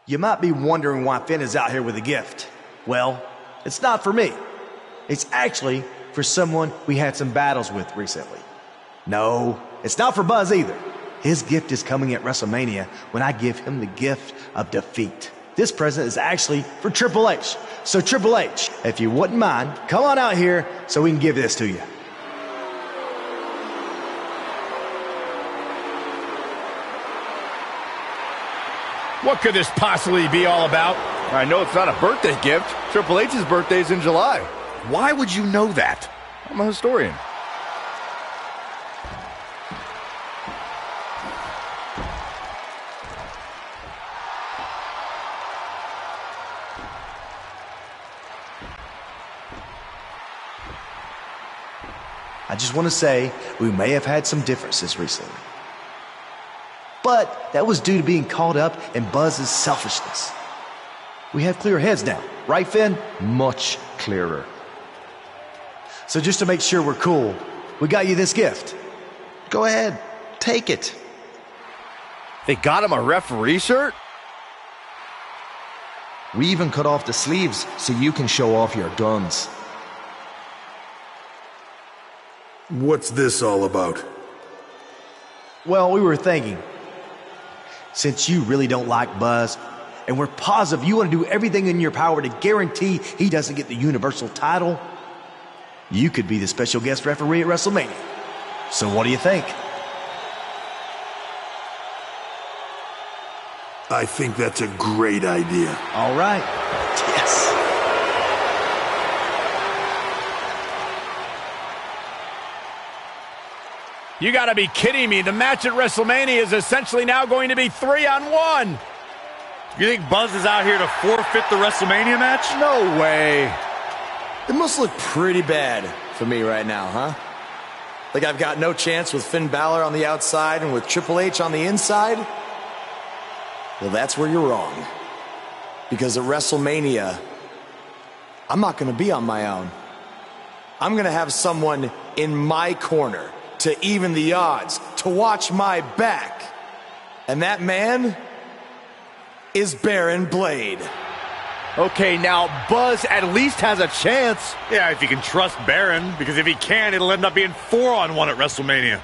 You might be wondering why Finn is out here with a gift. Well, it's not for me. It's actually for someone we had some battles with recently. No, it's not for Buzz either. His gift is coming at WrestleMania when I give him the gift of defeat. This present is actually for Triple H. So Triple H, if you wouldn't mind, come on out here so we can give this to you. What could this possibly be all about? I know it's not a birthday gift. Triple H's birthday is in July. Why would you know that? I'm a historian. I just want to say we may have had some differences recently. But that was due to being caught up in Buzz's selfishness. We have clear heads now, right, Finn? Much clearer. So just to make sure we're cool, we got you this gift. Go ahead, take it. They got him a referee shirt? We even cut off the sleeves so you can show off your guns. What's this all about? Well, we were thinking, since you really don't like Buzz, and we're positive you want to do everything in your power to guarantee he doesn't get the Universal title, you could be the special guest referee at WrestleMania. So what do you think? I think that's a great idea. All right. Yes. You gotta be kidding me. The match at WrestleMania is essentially now going to be 3-on-1. You think Buzz is out here to forfeit the WrestleMania match? No way. It must look pretty bad for me right now, huh? Like I've got no chance with Finn Balor on the outside and with Triple H on the inside? Well, that's where you're wrong. Because at WrestleMania, I'm not going to be on my own. I'm going to have someone in my corner to even the odds, to watch my back. And that man is Baron Blade. Okay, now Buzz at least has a chance. Yeah, if you can trust Baron, because if he can, it'll end up being 4-on-1 at WrestleMania.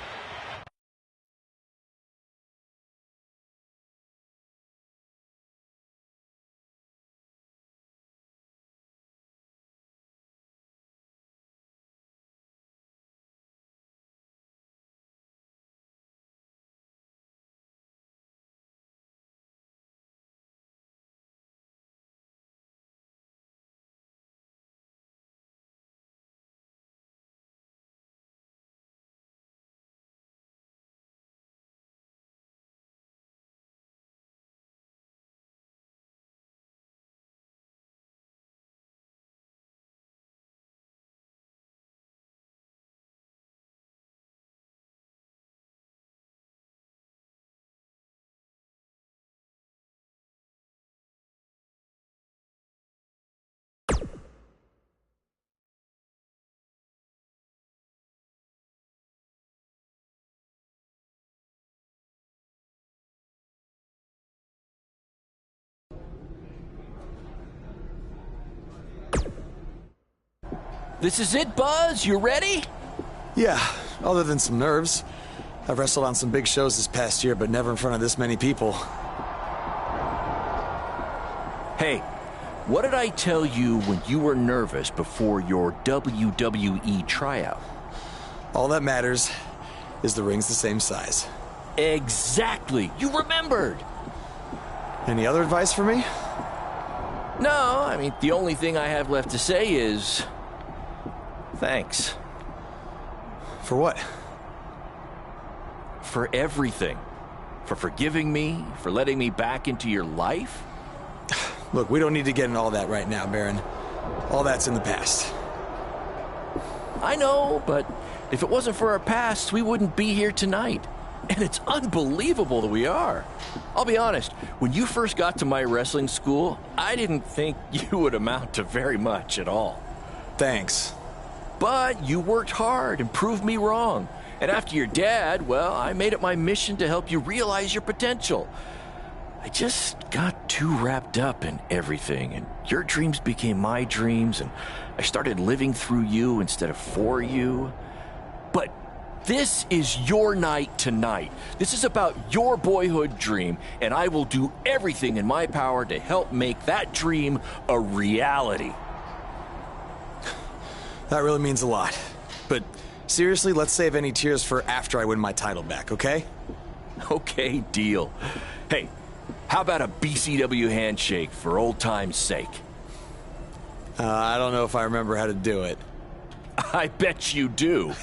This is it, Buzz? You ready? Yeah, other than some nerves. I've wrestled on some big shows this past year, but never in front of this many people. Hey, what did I tell you when you were nervous before your WWE tryout? All that matters is the ring's the same size. Exactly. You remembered. Any other advice for me? No, I mean, the only thing I have left to say is thanks. For what? For everything. For forgiving me, for letting me back into your life. Look, we don't need to get into all that right now, Baron. All that's in the past. I know, but if it wasn't for our past, we wouldn't be here tonight. And it's unbelievable that we are. I'll be honest, when you first got to my wrestling school, I didn't think you would amount to very much at all. Thanks. But you worked hard and proved me wrong. And after your dad, well, I made it my mission to help you realize your potential. I just got too wrapped up in everything, and your dreams became my dreams, and I started living through you instead of for you. But this is your night tonight. This is about your boyhood dream, and I will do everything in my power to help make that dream a reality. That really means a lot. But seriously, let's save any tears for after I win my title back, okay? Okay, deal. Hey, how about a BCW handshake for old time's sake? I don't know if I remember how to do it. I bet you do.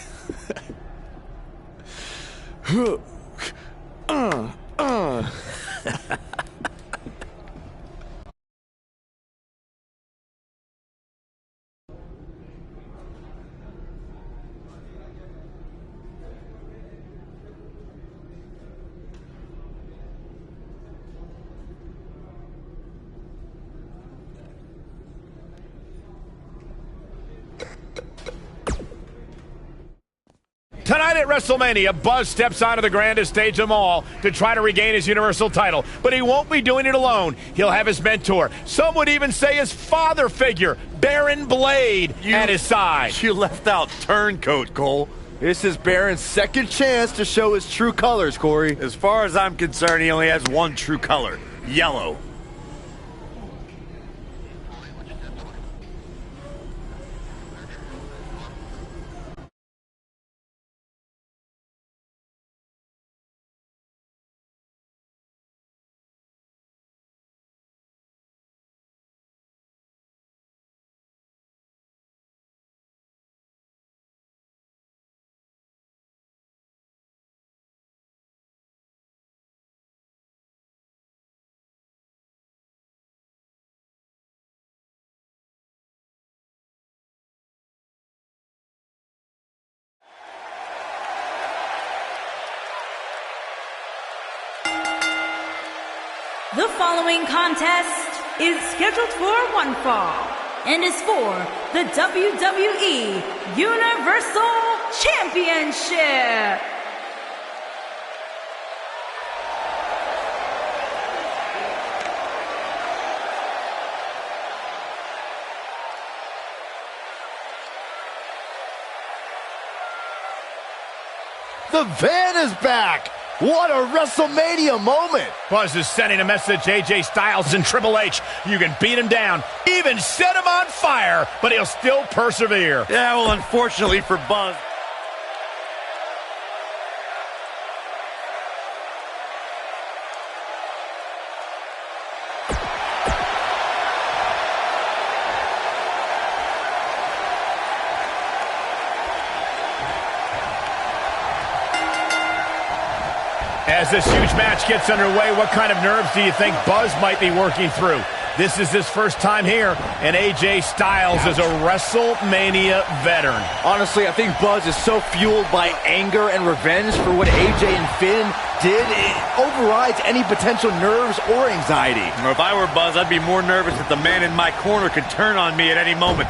Tonight at WrestleMania, Buzz steps onto the grandest stage of them all to try to regain his Universal title. But he won't be doing it alone. He'll have his mentor, some would even say his father figure, Baron Blade, at his side. You left out Turncoat, Cole. This is Baron's second chance to show his true colors, Corey. As far as I'm concerned, he only has one true color, yellow. The following contest is scheduled for one fall and is for the WWE Universal Championship. The van is back. What a WrestleMania moment. Buzz is sending a message to AJ Styles and Triple H. You can beat him down, even set him on fire, but he'll still persevere. Yeah, well, unfortunately for Buzz. As this huge match gets underway, what kind of nerves do you think Buzz might be working through? This is his first time here, and AJ Styles is a WrestleMania veteran. Honestly, I think Buzz is so fueled by anger and revenge for what AJ and Finn did. It overrides any potential nerves or anxiety. Or if I were Buzz, I'd be more nervous that the man in my corner could turn on me at any moment.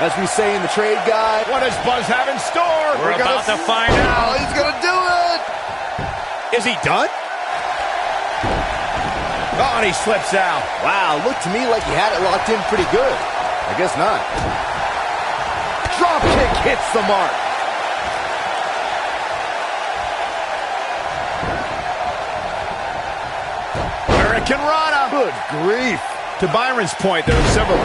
As we say in the trade guide, what does Buzz have in store? We're about to find out. He's going to do it. Is he done? Oh, and he slips out. Wow, looked to me like he had it locked in pretty good. I guess not. Drop kick hits the mark. Hurricane Rana. Good grief. To Byron's point, there are several.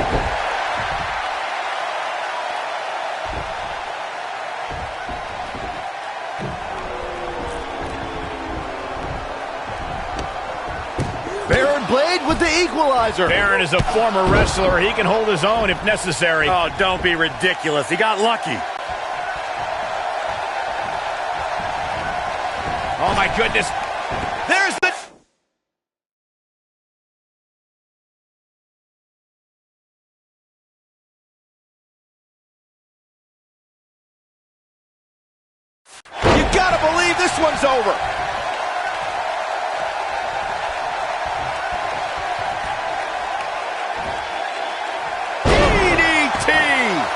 the equalizer. Baron is a former wrestler. He can hold his own if necessary. Oh, don't be ridiculous. He got lucky. Oh, my goodness. There's the... You gotta believe this one's over. DDT!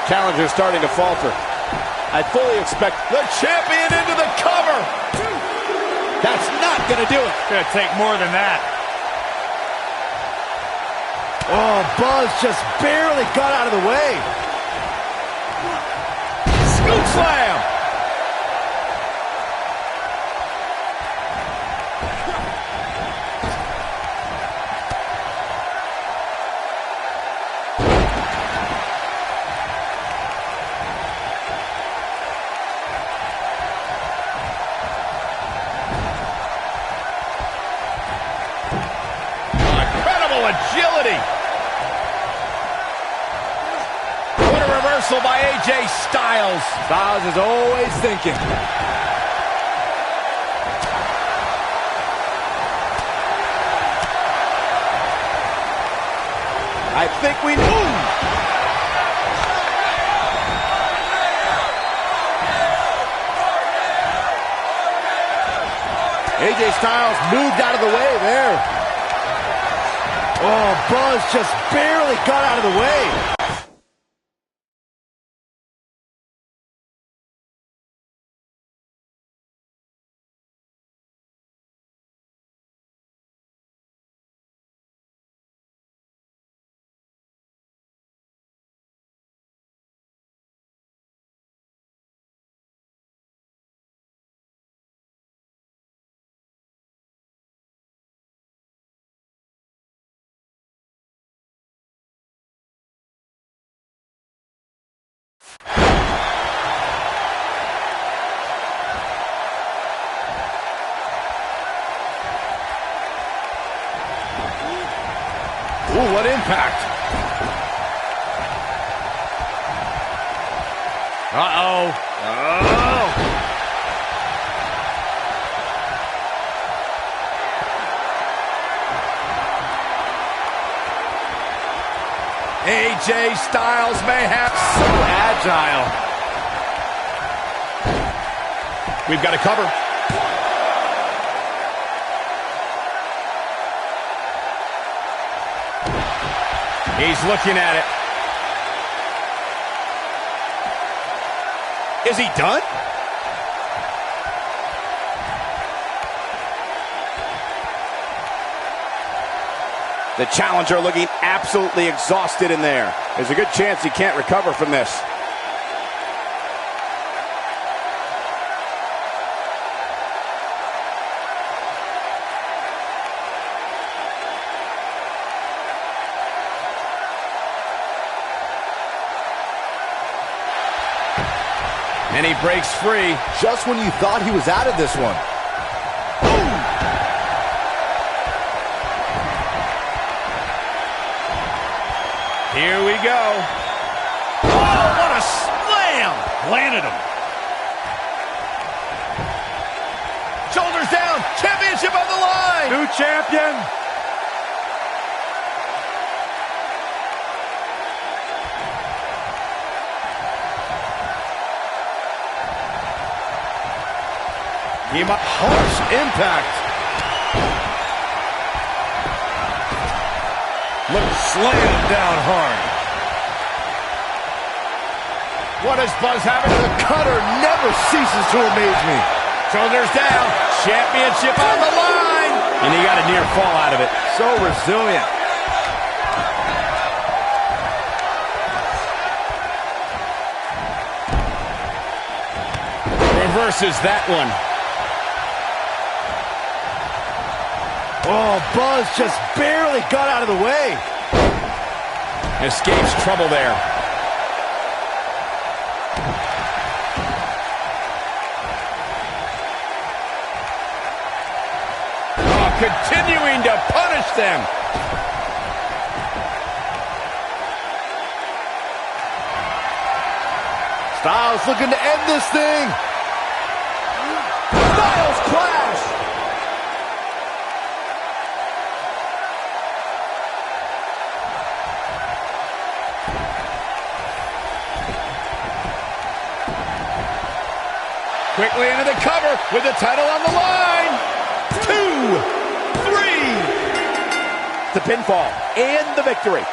Challenger starting to falter. I fully expect the champion into the cover. That's not gonna do it. It's gonna take more than that. Oh, Buzz just barely got out of the way. Scoop slam! Agility. What a reversal by AJ Styles. Styles is always thinking. I think we knew. AJ Styles moved out of the way there. Oh, Buzz just barely got out of the way. Ooh, what impact. Uh-oh. Oh. AJ Styles mayhap so agile. We've got to cover. He's looking at it. Is he done? The challenger looking absolutely exhausted in there. There's a good chance he can't recover from this. And he breaks free. Just when you thought he was out of this one. Boom! Here we go. Oh, what a slam! Landed him. Shoulders down. Championship on the line. New champion. Harsh impact. Look, slammed down hard. What does Buzz have? The cutter never ceases to amaze me. Shoulders down. Championship on the line. And he got a near fall out of it. So resilient. Reverses that one. Oh, Buzz just barely got out of the way. Escapes trouble there. Oh, continuing to punish them. Styles looking to end this thing. Styles clash. Quickly into the cover with the title on the line. 2, 3. The pinfall and the victory.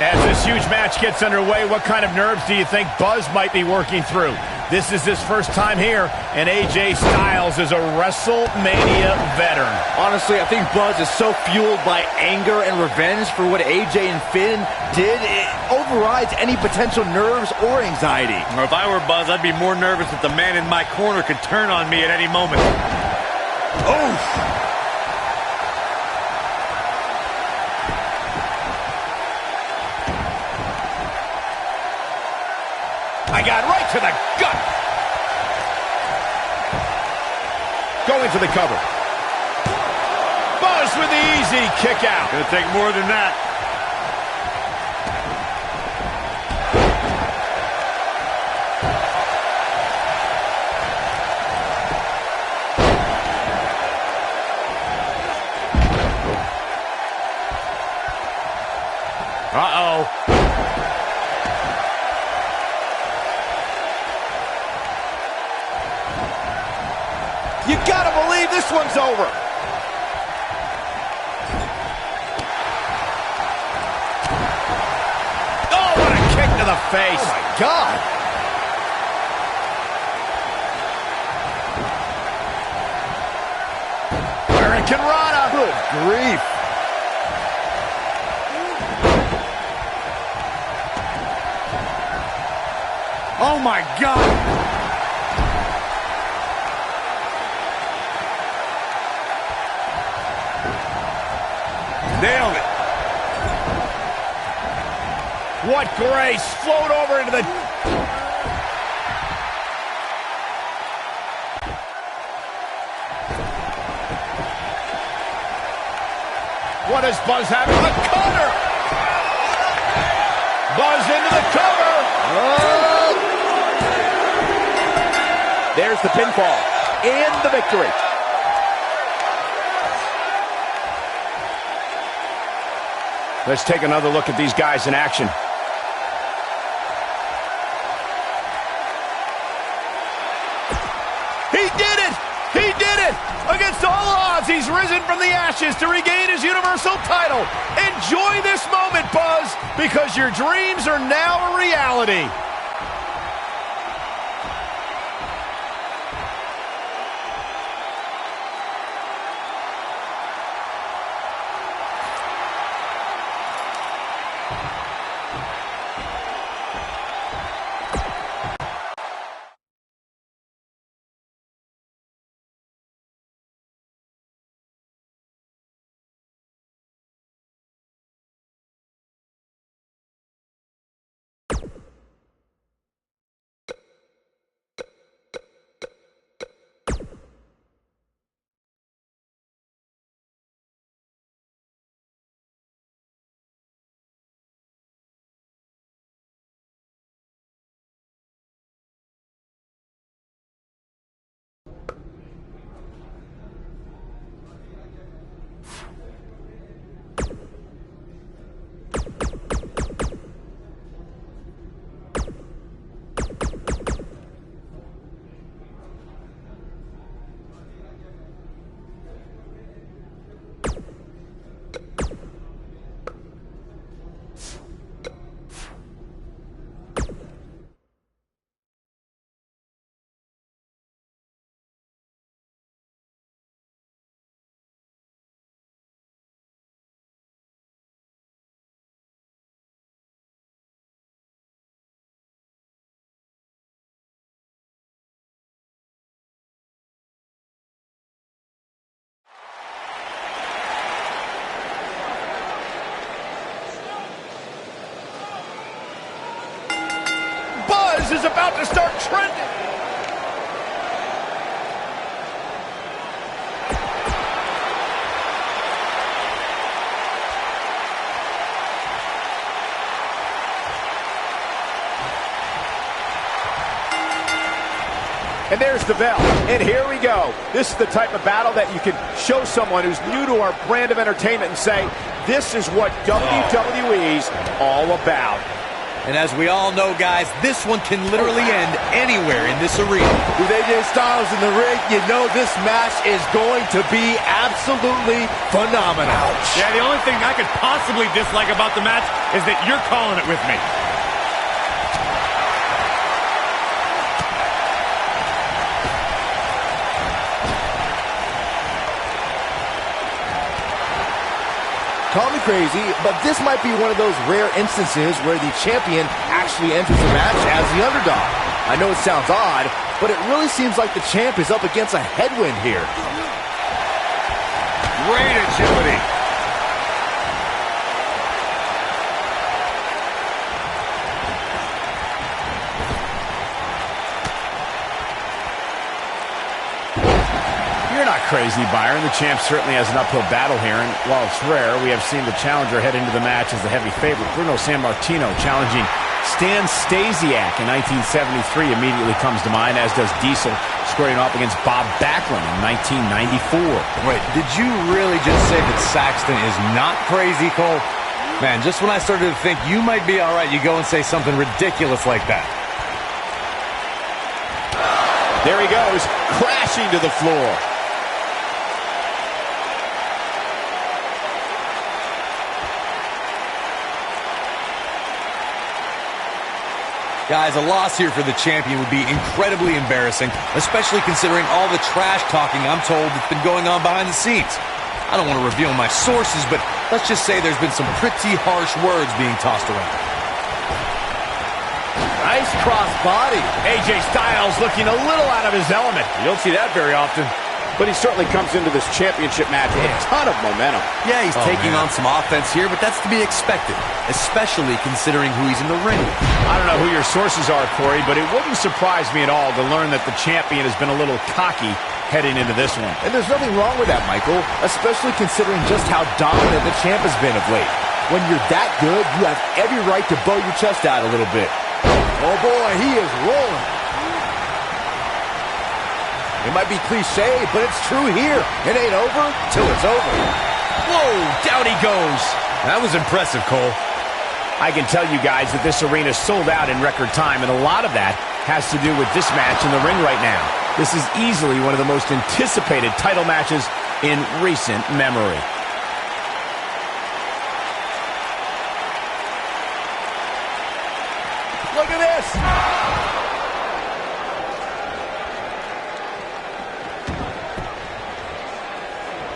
As this huge match gets underway, what kind of nerves do you think Buzz might be working through? This is his first time here, and AJ Styles is a WrestleMania veteran. Honestly, I think Buzz is so fueled by anger and revenge for what AJ and Finn did, it overrides any potential nerves or anxiety. Or if I were Buzz, I'd be more nervous that the man in my corner could turn on me at any moment. Oh! I got right to the gut. Going for the cover. Buzz with the easy kick out. Gonna take more than that. Uh-oh. You gotta believe this one's over. Oh, what a kick to the face. Oh, my God. Hurricane Rana. Good grief. Oh, my God. Nailed it. What grace. Float over into the... What does Buzz have in the cutter? Buzz into the cover. Oh. There's the pinfall and the victory. Let's take another look at these guys in action. He did it! He did it! Against all odds, he's risen from the ashes to regain his Universal title. Enjoy this moment, Buzz, because your dreams are now a reality. Buzz is about to start trending. And there's the bell. And here we go. This is the type of battle that you can show someone who's new to our brand of entertainment and say, this is what WWE's all about. And as we all know, guys, this one can literally end anywhere in this arena. With AJ Styles in the ring, you know this match is going to be absolutely phenomenal. Yeah, the only thing I could possibly dislike about the match is that you're calling it with me. Call me crazy, but this might be one of those rare instances where the champion actually enters the match as the underdog. I know it sounds odd, but it really seems like the champ is up against a headwind here. Great agility. You're not crazy, Byron. The champ certainly has an uphill battle here, and while it's rare, we have seen the challenger head into the match as the heavy favorite. Bruno Sammartino challenging Stan Stasiak in 1973 immediately comes to mind, as does Diesel squaring off against Bob Backlund in 1994. Wait, did you really just say that Saxton is not crazy, Cole? Man, just when I started to think you might be all right, you go and say something ridiculous like that. There he goes, crashing to the floor. Guys, a loss here for the champion would be incredibly embarrassing, especially considering all the trash talking I'm told that's been going on behind the scenes. I don't want to reveal my sources, but let's just say there's been some pretty harsh words being tossed around. Nice cross body. AJ Styles looking a little out of his element. You don't see that very often. But he certainly comes into this championship match with a ton of momentum. Yeah, he's taking on some offense here, but that's to be expected, especially considering who he's in the ring with. I don't know who your sources are, Corey, but it wouldn't surprise me at all to learn that the champion has been a little cocky heading into this one. And there's nothing wrong with that, Michael, especially considering just how dominant the champ has been of late. When you're that good, you have every right to bow your chest out a little bit. Oh boy, he is rolling. It might be cliche, but it's true here. It ain't over till it's over. Whoa, down he goes. That was impressive, Cole. I can tell you guys that this arena is sold out in record time, and a lot of that has to do with this match in the ring right now. This is easily one of the most anticipated title matches in recent memory. Look at this.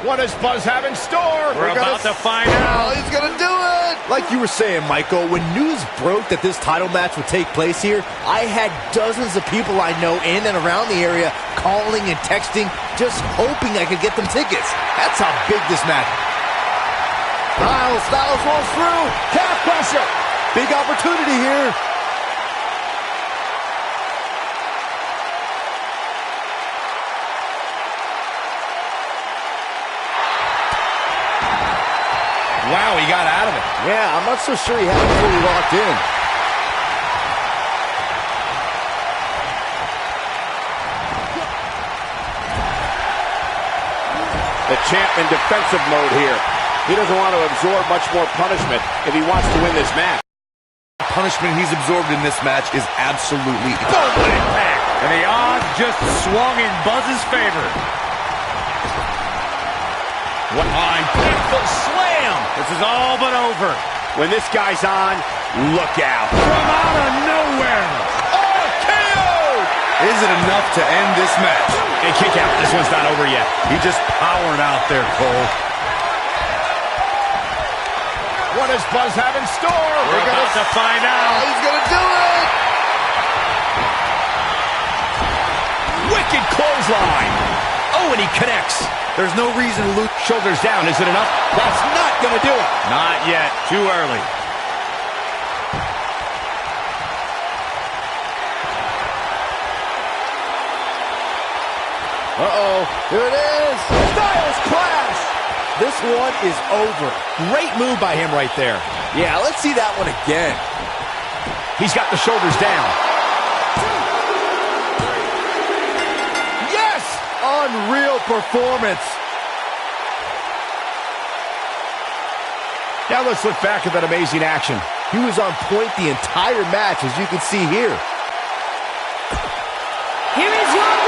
What does Buzz have in store? We're about to find out. He's gonna do it! Like you were saying, Michael, when news broke that this title match would take place here, I had dozens of people I know in and around the area calling and texting, just hoping I could get them tickets. That's how big this match is. Styles rolls through. Calf crusher. Big opportunity here. Wow, he got out of it. Yeah, I'm not so sure he had it fully locked in. The champ in defensive mode here. He doesn't want to absorb much more punishment if he wants to win this match. The punishment he's absorbed in this match is absolutely boom, what impact. And the odds just swung in Buzz's favor. What a beautiful slam! This is all but over. When this guy's on, look out. From out of nowhere. Oh, KO! Is it enough to end this match? And kick out. This one's not over yet. He just powered out there, Cole. What does Buzz have in store? We're about to find out. He's gonna do it! Wicked clothesline. Oh, and he connects. There's no reason to lose. Shoulders down. Is it enough? That's not going to do it. Not yet. Too early. Uh-oh, here it is. Styles Clash! This one is over. Great move by him right there. Yeah, let's see that one again. He's got the shoulders down. Yes! Unreal performance. Now let's look back at that amazing action. He was on point the entire match, as you can see here. Here is your